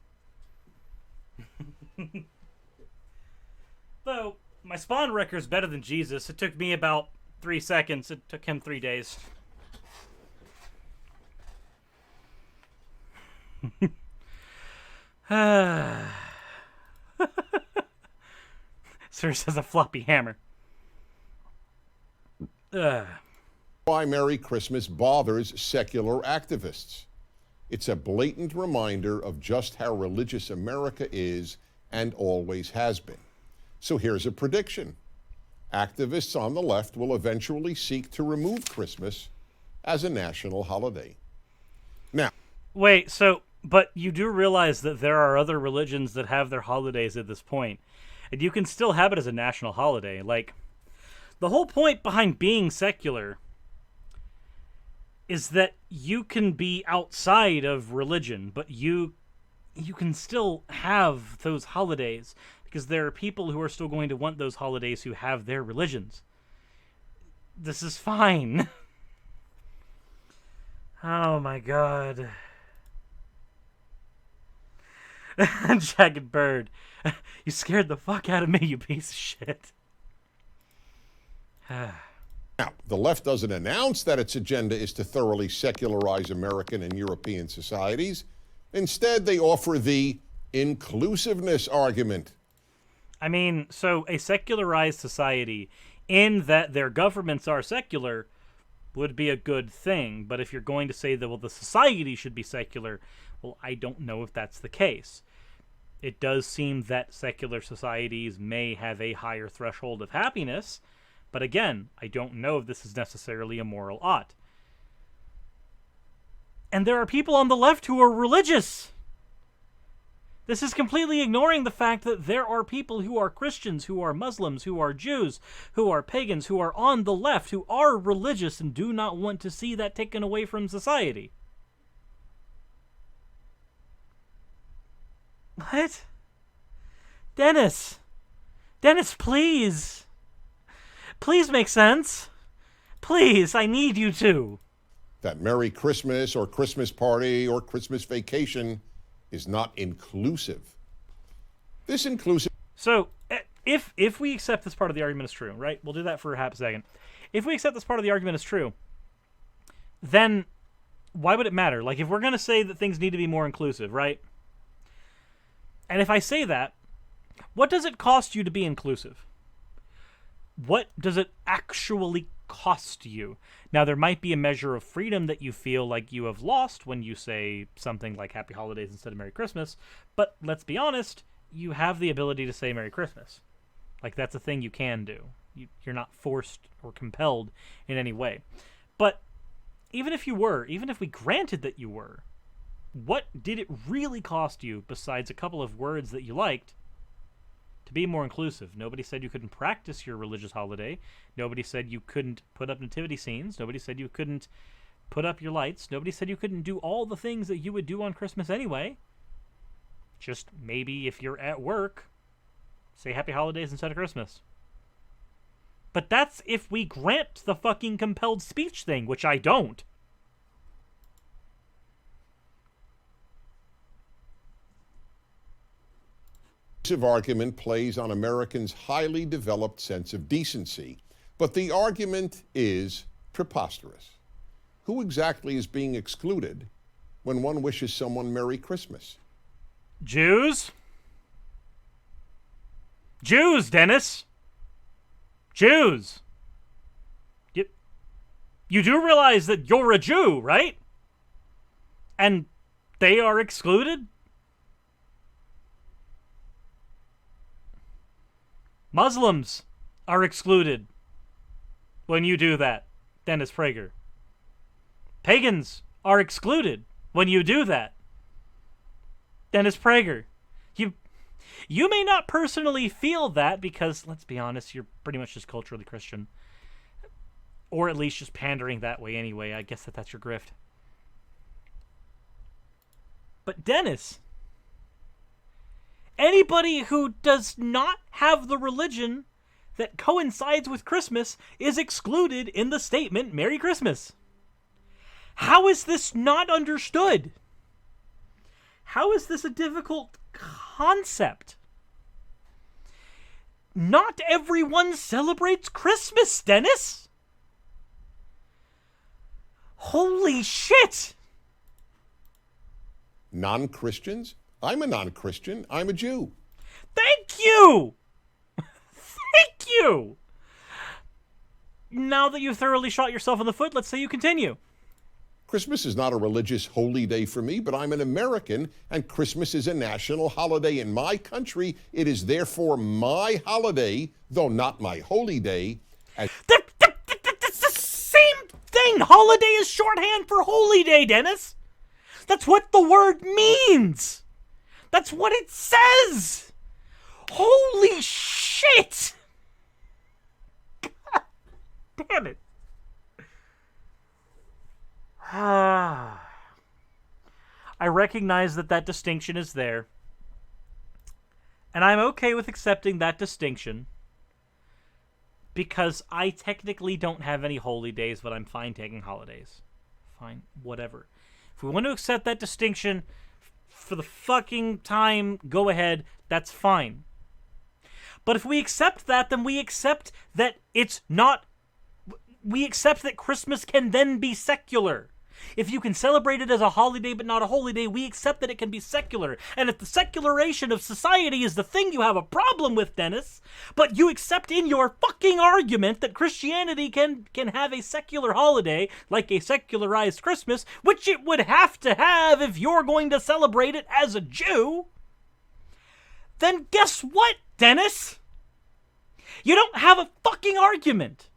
S1: Though, my spawn record's better than Jesus. It took me about 3 seconds. It took him 3 days. Sir says a floppy hammer.
S5: Why Merry Christmas bothers secular activists. It's a blatant reminder of just how religious America is and always has been. So here's a prediction. Activists on the left will eventually seek to remove Christmas as a national holiday. Now,
S1: wait, but you do realize that there are other religions that have their holidays at this point, and you can still have it as a national holiday. Like, the whole point behind being secular is that you can be outside of religion, but you can still have those holidays because there are people who are still going to want those holidays who have their religions. This is fine. Oh my god. Jagged Bird. You scared the fuck out of me, you piece of shit.
S5: Now, the left doesn't announce that its agenda is to thoroughly secularize American and European societies. Instead, they offer the inclusiveness argument.
S1: I mean, so a secularized society, in that their governments are secular, would be a good thing. But if you're going to say that, well, the society should be secular, well, I don't know if that's the case. It does seem that secular societies may have a higher threshold of happiness, but again, I don't know if this is necessarily a moral ought. And there are people on the left who are religious. This is completely ignoring the fact that there are people who are Christians, who are Muslims, who are Jews, who are pagans, who are on the left, who are religious and do not want to see that taken away from society. What? Dennis! Dennis, please! Please make sense. Please, I need you to.
S5: That Merry Christmas or Christmas party or Christmas vacation is not inclusive. This inclusive...
S1: So, if we accept this part of the argument is true, right? We'll do that for half a second. If we accept this part of the argument is true, then why would it matter? Like, if we're going to say that things need to be more inclusive, right? And if I say that, what does it cost you to be inclusive? What does it actually cost you? Now, there might be a measure of freedom that you feel like you have lost when you say something like Happy Holidays instead of Merry Christmas, but let's be honest, you have the ability to say Merry Christmas. Like, that's a thing you can do. You're not forced or compelled in any way. But even if you were, even if we granted that you were, what did it really cost you besides a couple of words that you liked to be more inclusive? Nobody said you couldn't practice your religious holiday. Nobody said you couldn't put up nativity scenes. Nobody said you couldn't put up your lights. Nobody said you couldn't do all the things that you would do on Christmas anyway. Just maybe if you're at work, say Happy Holidays instead of Christmas. But that's if we grant the fucking compelled speech thing, which I don't.
S5: Argument plays on Americans' highly developed sense of decency, but the argument is preposterous. Who exactly is being excluded when one wishes someone Merry Christmas?
S1: Jews? Jews, Dennis! Jews! You do realize that you're a Jew, right? And they are excluded? Muslims are excluded when you do that, Dennis Prager. Pagans are excluded when you do that, Dennis Prager. You may not personally feel that because, let's be honest, you're pretty much just culturally Christian. Or at least just pandering that way anyway. I guess that's your grift. But Dennis, anybody who does not have the religion that coincides with Christmas is excluded in the statement, Merry Christmas. How is this not understood? How is this a difficult concept? Not everyone celebrates Christmas, Dennis! Holy shit!
S5: Non-Christians? I'm a non-Christian. I'm a Jew.
S1: Thank you! Thank you! Now that you've thoroughly shot yourself in the foot, let's say you continue.
S5: Christmas is not a religious holy day for me, but I'm an American, and Christmas is a national holiday in my country. It is therefore my holiday, though not my holy day.
S1: That's the same thing! Holiday is shorthand for holy day, Dennis! That's what the word means! That's what it says! Holy shit! God damn it. I recognize that distinction is there. And I'm okay with accepting that distinction. Because I technically don't have any holy days, but I'm fine taking holidays. Fine, whatever. If we want to accept that distinction for the fucking time, go ahead, that's fine. But if we accept that, then we accept that it's not... We accept that Christmas can then be secular. If you can celebrate it as a holiday but not a holy day, we accept that it can be secular. And if the secularization of society is the thing you have a problem with, Dennis, but you accept in your fucking argument that Christianity can have a secular holiday, like a secularized Christmas, which it would have to have if you're going to celebrate it as a Jew, then guess what, Dennis? You don't have a fucking argument.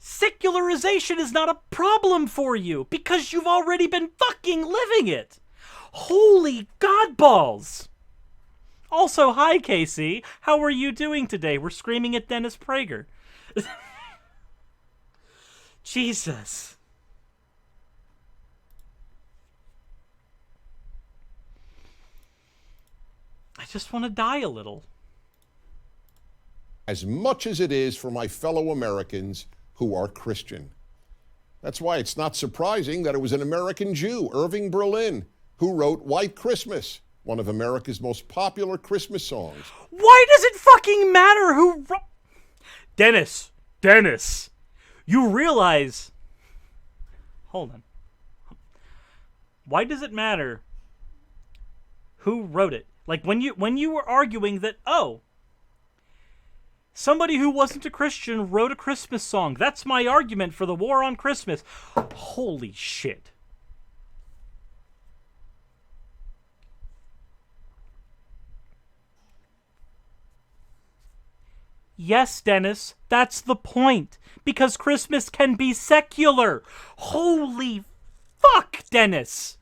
S1: Secularization is not a problem for you because you've already been fucking living it. Holy godballs. Also, hi, Casey. How are you doing today? We're screaming at Dennis Prager. Jesus. I just want to die a little.
S5: As much as it is for my fellow Americans who are Christian. That's why it's not surprising that it was an American Jew, Irving Berlin, who wrote White Christmas, one of America's most popular Christmas songs.
S1: Why does it fucking matter who wrote... Dennis, you realize... Hold on. Why does it matter who wrote it? Like, when you were arguing that, oh, somebody who wasn't a Christian wrote a Christmas song. That's my argument for the war on Christmas. Holy shit. Yes, Dennis, that's the point. Because Christmas can be secular. Holy fuck, Dennis.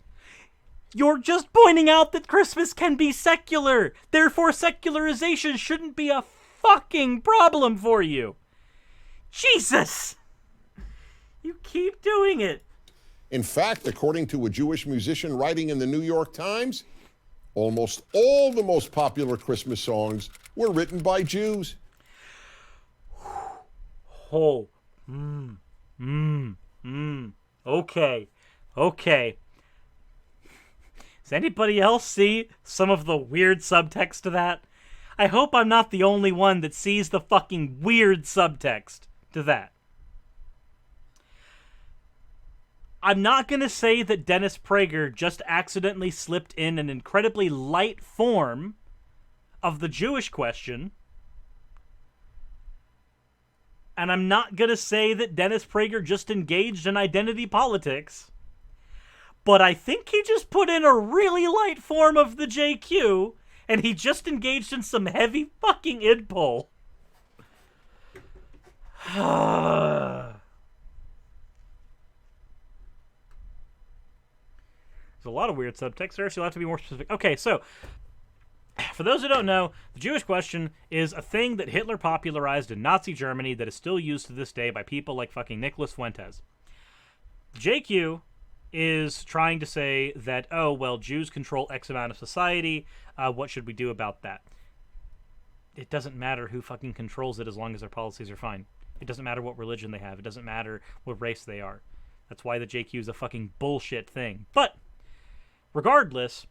S1: You're just pointing out that Christmas can be secular. Therefore, secularization shouldn't be a fucking problem for you. Jesus! You keep doing it.
S5: In fact, according to a Jewish musician writing in the New York Times, almost all the most popular Christmas songs were written by Jews.
S1: Oh. Okay. Does anybody else see some of the weird subtext to that? I hope I'm not the only one that sees the fucking weird subtext to that. I'm not going to say that Dennis Prager just accidentally slipped in an incredibly light form of the Jewish question. And I'm not going to say that Dennis Prager just engaged in identity politics. But I think he just put in a really light form of the JQ. And he just engaged in some heavy fucking id pull. There's a lot of weird subtext there, so you'll have to be more specific. Okay, so, for those who don't know, the Jewish question is a thing that Hitler popularized in Nazi Germany that is still used to this day by people like fucking Nicholas Fuentes. The JQ is trying to say that, oh, well, Jews control X amount of society. What should we do about that? It doesn't matter who fucking controls it as long as their policies are fine. It doesn't matter what religion they have. It doesn't matter what race they are. That's why the JQ is a fucking bullshit thing. But regardless,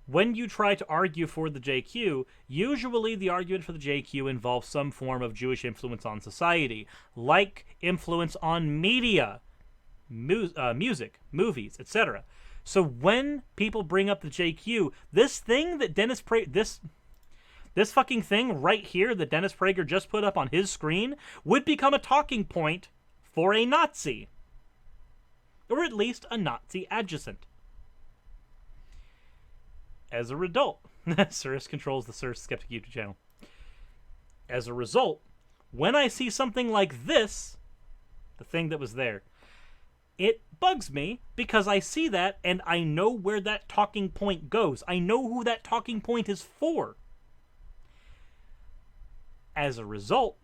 S1: when you try to argue for the JQ, usually the argument for the JQ involves some form of Jewish influence on society, like influence on media, music, movies, etc. So when people bring up the JQ, this thing that this fucking thing right here that Dennis Prager just put up on his screen would become a talking point for a Nazi. Or at least a Nazi adjacent. As a result, Cirrus controls the Cirrus Skeptic YouTube channel. As a result, when I see something like this, the thing that was there, it bugs me because I see that and I know where that talking point goes. I know who that talking point is for. As a result,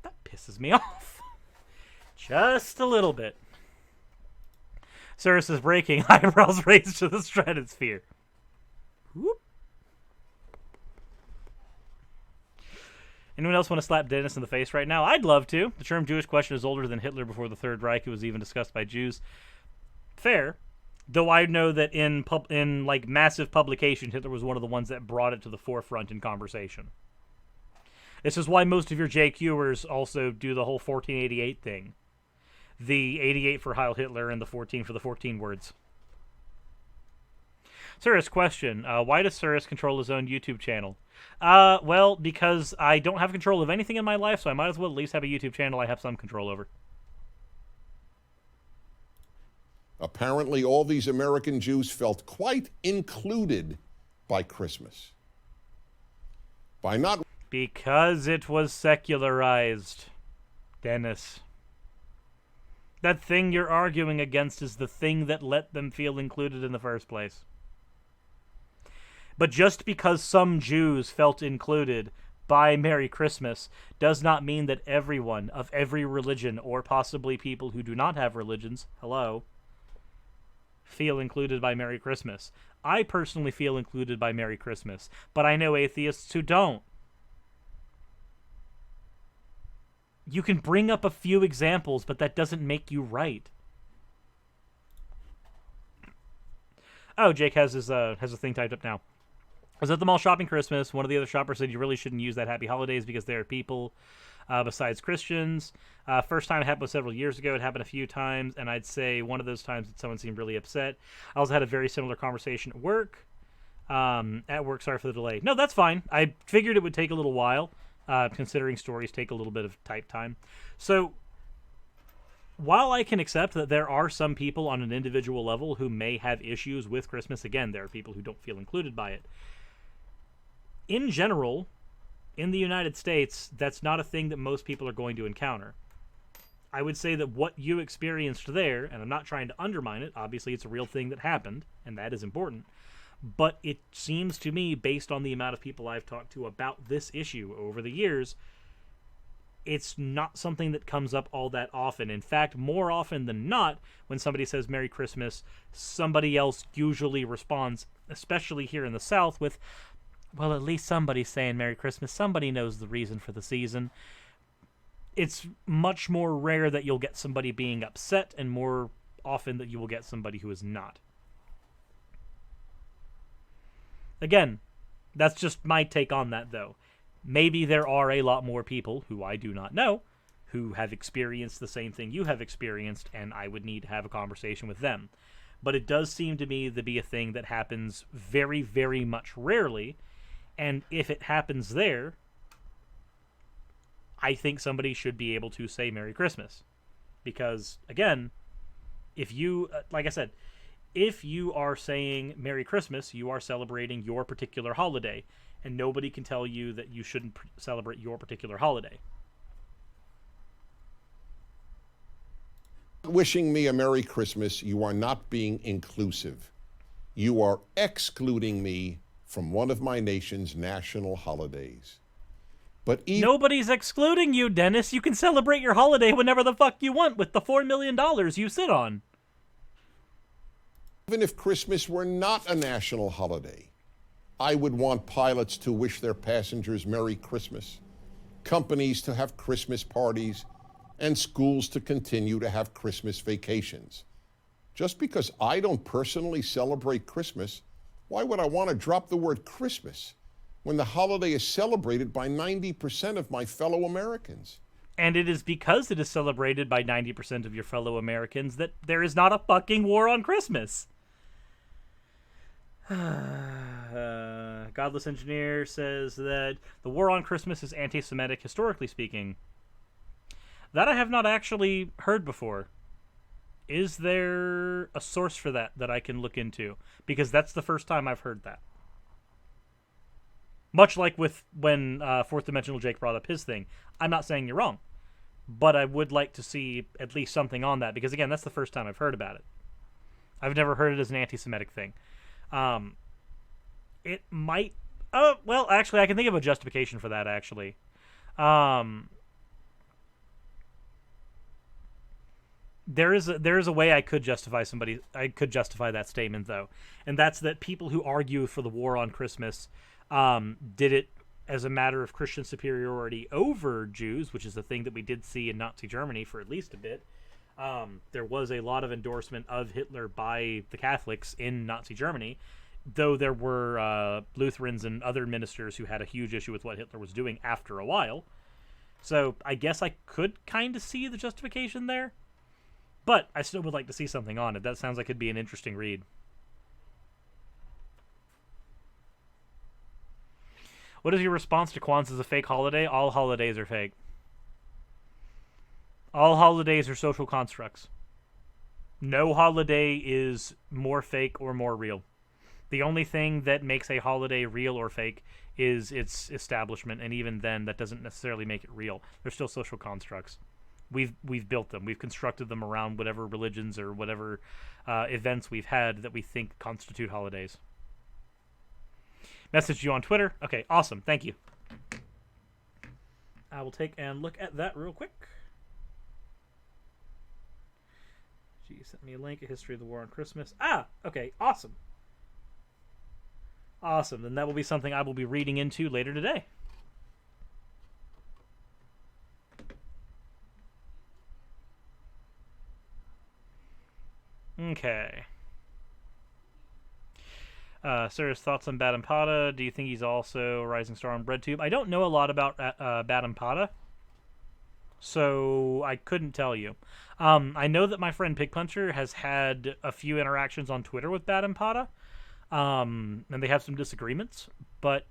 S1: that pisses me off. Just a little bit. Cirrus is breaking, eyebrows raised to the stratosphere. Whoop. Anyone else want to slap Dennis in the face right now? I'd love to. The term Jewish question is older than Hitler before the Third Reich. It was even discussed by Jews. Fair. Though I know that in like massive publication, Hitler was one of the ones that brought it to the forefront in conversation. This is why most of your JQers also do the whole 1488 thing. The 88 for Heil Hitler and the 14 for the 14 words. Cirrus question. Why does Cirrus control his own YouTube channel? Well, because I don't have control of anything in my life, so I might as well at least have a YouTube channel I have some control over.
S5: Apparently, all these American Jews felt quite included by Christmas. By not...
S1: Because it was secularized, Dennis. That thing you're arguing against is the thing that let them feel included in the first place. But just because some Jews felt included by Merry Christmas does not mean that everyone of every religion, or possibly people who do not have religions, feel included by Merry Christmas. I personally feel included by Merry Christmas, but I know atheists who don't. You can bring up a few examples, but that doesn't make you right. Oh, Jake has a thing typed up now. I was at the mall shopping Christmas. One of the other shoppers said you really shouldn't use that Happy Holidays because there are people besides Christians. First time it happened was several years ago. It happened a few times, and I'd say one of those times that someone seemed really upset. I also had a very similar conversation at work. Sorry for the delay. No, that's fine. I figured it would take a little while. Considering stories take a little bit of type time. So, while I can accept that there are some people on an individual level who may have issues with Christmas, again, there are people who don't feel included by it. In general, in the United States, that's not a thing that most people are going to encounter. I would say that what you experienced there, and I'm not trying to undermine it, obviously it's a real thing that happened, and that is important, but it seems to me, based on the amount of people I've talked to about this issue over the years, it's not something that comes up all that often. In fact, more often than not, when somebody says Merry Christmas, somebody else usually responds, especially here in the South, with, well, at least somebody's saying Merry Christmas. Somebody knows the reason for the season. It's much more rare that you'll get somebody being upset, and more often that you will get somebody who is not. Again, that's just my take on that, though. Maybe there are a lot more people, who I do not know, who have experienced the same thing you have experienced, and I would need to have a conversation with them. But it does seem to me to be a thing that happens very, very much rarely, and if it happens there, I think somebody should be able to say Merry Christmas. Because, again, if you, like I said, if you are saying Merry Christmas, you are celebrating your particular holiday, and nobody can tell you that you shouldn't celebrate your particular holiday.
S5: Wishing me a Merry Christmas, you are not being inclusive. You are excluding me from one of my nation's national holidays. But
S1: Nobody's excluding you, Dennis. You can celebrate your holiday whenever the fuck you want with the $4 million you sit on.
S5: even if Christmas were not a national holiday, I would want pilots to wish their passengers Merry Christmas, companies to have Christmas parties, and schools to continue to have Christmas vacations. Just because I don't personally celebrate Christmas, why would I want to drop the word Christmas when the holiday is celebrated by 90% of my fellow Americans?
S1: And it is because it is celebrated by 90% of your fellow Americans that there is not a fucking war on Christmas. Godless Engineer says that the war on Christmas is anti-Semitic, historically speaking. That I have not actually heard before. Is there a source for that I can look into? Because that's the first time I've heard that. Much like with when Fourth Dimensional Jake brought up his thing. I'm not saying you're wrong, but I would like to see at least something on that, because again, that's the first time I've heard about it. I've never heard it as an anti-Semitic thing. It might... well, actually, I can think of a justification for that, actually. There is a way I could justify that statement, though, and that's that people who argue for the war on Christmas did it as a matter of Christian superiority over Jews, which is the thing that we did see in Nazi Germany for at least a bit. There was a lot of endorsement of Hitler by the Catholics in Nazi Germany, though there were Lutherans and other ministers who had a huge issue with what Hitler was doing after a while. So I guess I could kind of see the justification there. But I still would like to see something on it. That sounds like it'd be an interesting read. What is your response to Kwanzaa as a fake holiday? All holidays are fake. All holidays are social constructs. No holiday is more fake or more real. The only thing that makes a holiday real or fake is its establishment, and even then, that doesn't necessarily make it real. They're still social constructs. We've built them. We've constructed them around whatever religions or whatever events we've had that we think constitute holidays. Message you on Twitter. Okay, awesome. Thank you. I will take and look at that real quick. She sent me a link, A History of the War on Christmas. Okay, awesome. Awesome. Then that will be something I will be reading into later today. Okay. Sarah's thoughts on Badampada. Do you think he's also a rising star on BreadTube? I don't know a lot about Badampada, so I couldn't tell you. I know that my friend Pigpuncher has had a few interactions on Twitter with Badampada, and they have some disagreements, but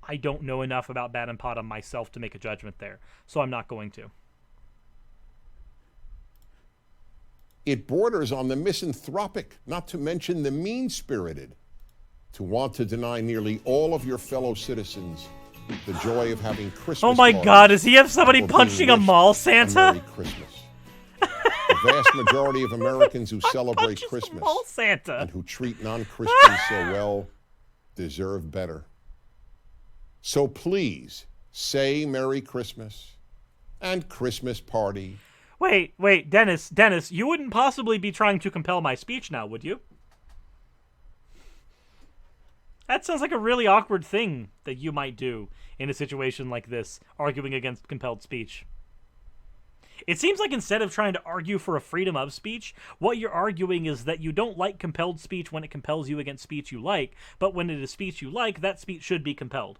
S1: I don't know enough about Badampada myself to make a judgment there, so I'm not going to.
S5: It borders on the misanthropic, not to mention the mean-spirited, to want to deny nearly all of your fellow citizens the joy of having Christmas.
S1: Oh my God, does he have somebody punching a mall Santa?
S5: Merry Christmas. The vast majority of Americans who celebrate Christmas
S1: mall Santa
S5: and who treat non-Christians so well deserve better. So please say Merry Christmas and Christmas party.
S1: Wait, Dennis, you wouldn't possibly be trying to compel my speech now, would you? That sounds like a really awkward thing that you might do in a situation like this, arguing against compelled speech. It seems like instead of trying to argue for a freedom of speech, what you're arguing is that you don't like compelled speech when it compels you against speech you like, but when it is speech you like, that speech should be compelled.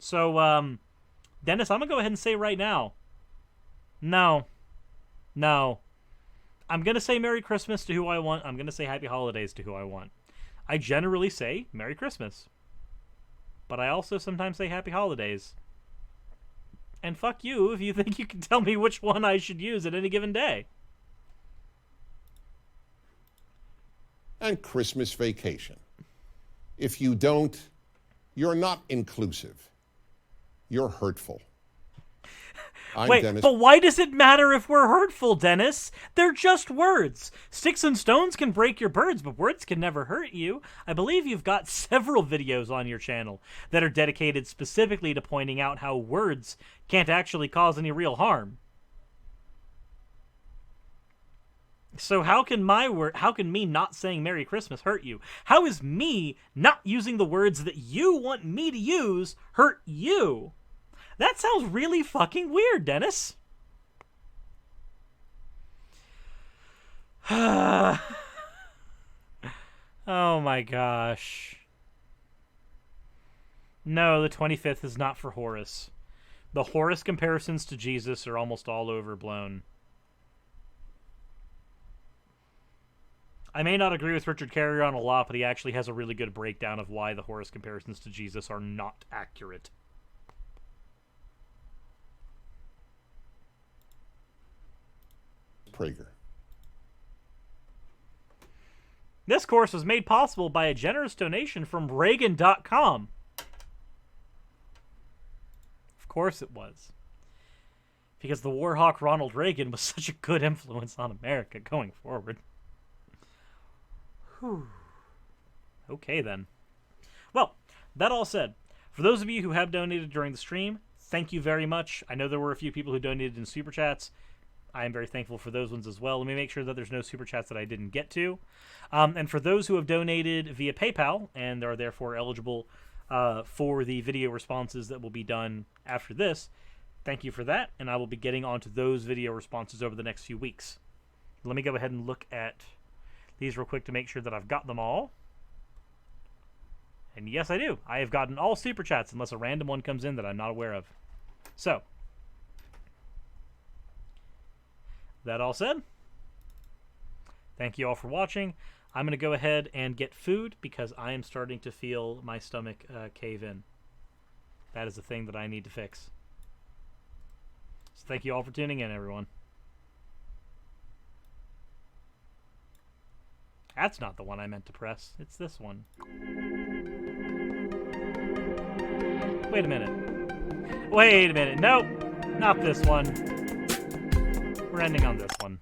S1: So, Dennis, I'm gonna go ahead and say right now, No. I'm going to say Merry Christmas to who I want. I'm going to say Happy Holidays to who I want. I generally say Merry Christmas. But I also sometimes say Happy Holidays. And fuck you if you think you can tell me which one I should use at any given day.
S5: And Christmas vacation. If you don't, you're not inclusive. You're hurtful. I'm
S1: Wait,
S5: Dennis.
S1: but why does it matter if we're hurtful, Dennis? They're just words. Sticks and stones can break your birds, but words can never hurt you. I believe you've got several videos on your channel that are dedicated specifically to pointing out how words can't actually cause any real harm. So how can me not saying Merry Christmas hurt you? How is me not using the words that you want me to use hurt you? That sounds really fucking weird, Dennis. Oh my gosh. No, the 25th is not for Horus. The Horus comparisons to Jesus are almost all overblown. I may not agree with Richard Carrion a lot, but he actually has a really good breakdown of why the Horus comparisons to Jesus are not accurate.
S5: Prager.
S1: This course was made possible by a generous donation from Reagan.com. Of course it was. Because the Warhawk Ronald Reagan was such a good influence on America going forward. Whew. Okay then. Well, that all said, for those of you who have donated during the stream, thank you very much. I know there were a few people who donated in Super Chats. I am very thankful for those ones as well. Let me make sure that there's no Super Chats that I didn't get to. And for those who have donated via PayPal and are therefore eligible for the video responses that will be done after this, thank you for that, and I will be getting onto those video responses over the next few weeks. Let me go ahead and look at these real quick to make sure that I've got them all. And yes, I do. I have gotten all Super Chats unless a random one comes in that I'm not aware of. So, that all said, thank you all for watching. I'm going to go ahead and get food because I am starting to feel my stomach cave in. That is a thing that I need to fix. So thank you all for tuning in, everyone. That's not the one I meant to press. It's this one. Wait a minute. Wait a minute. Nope. Not this one. We're ending on this one.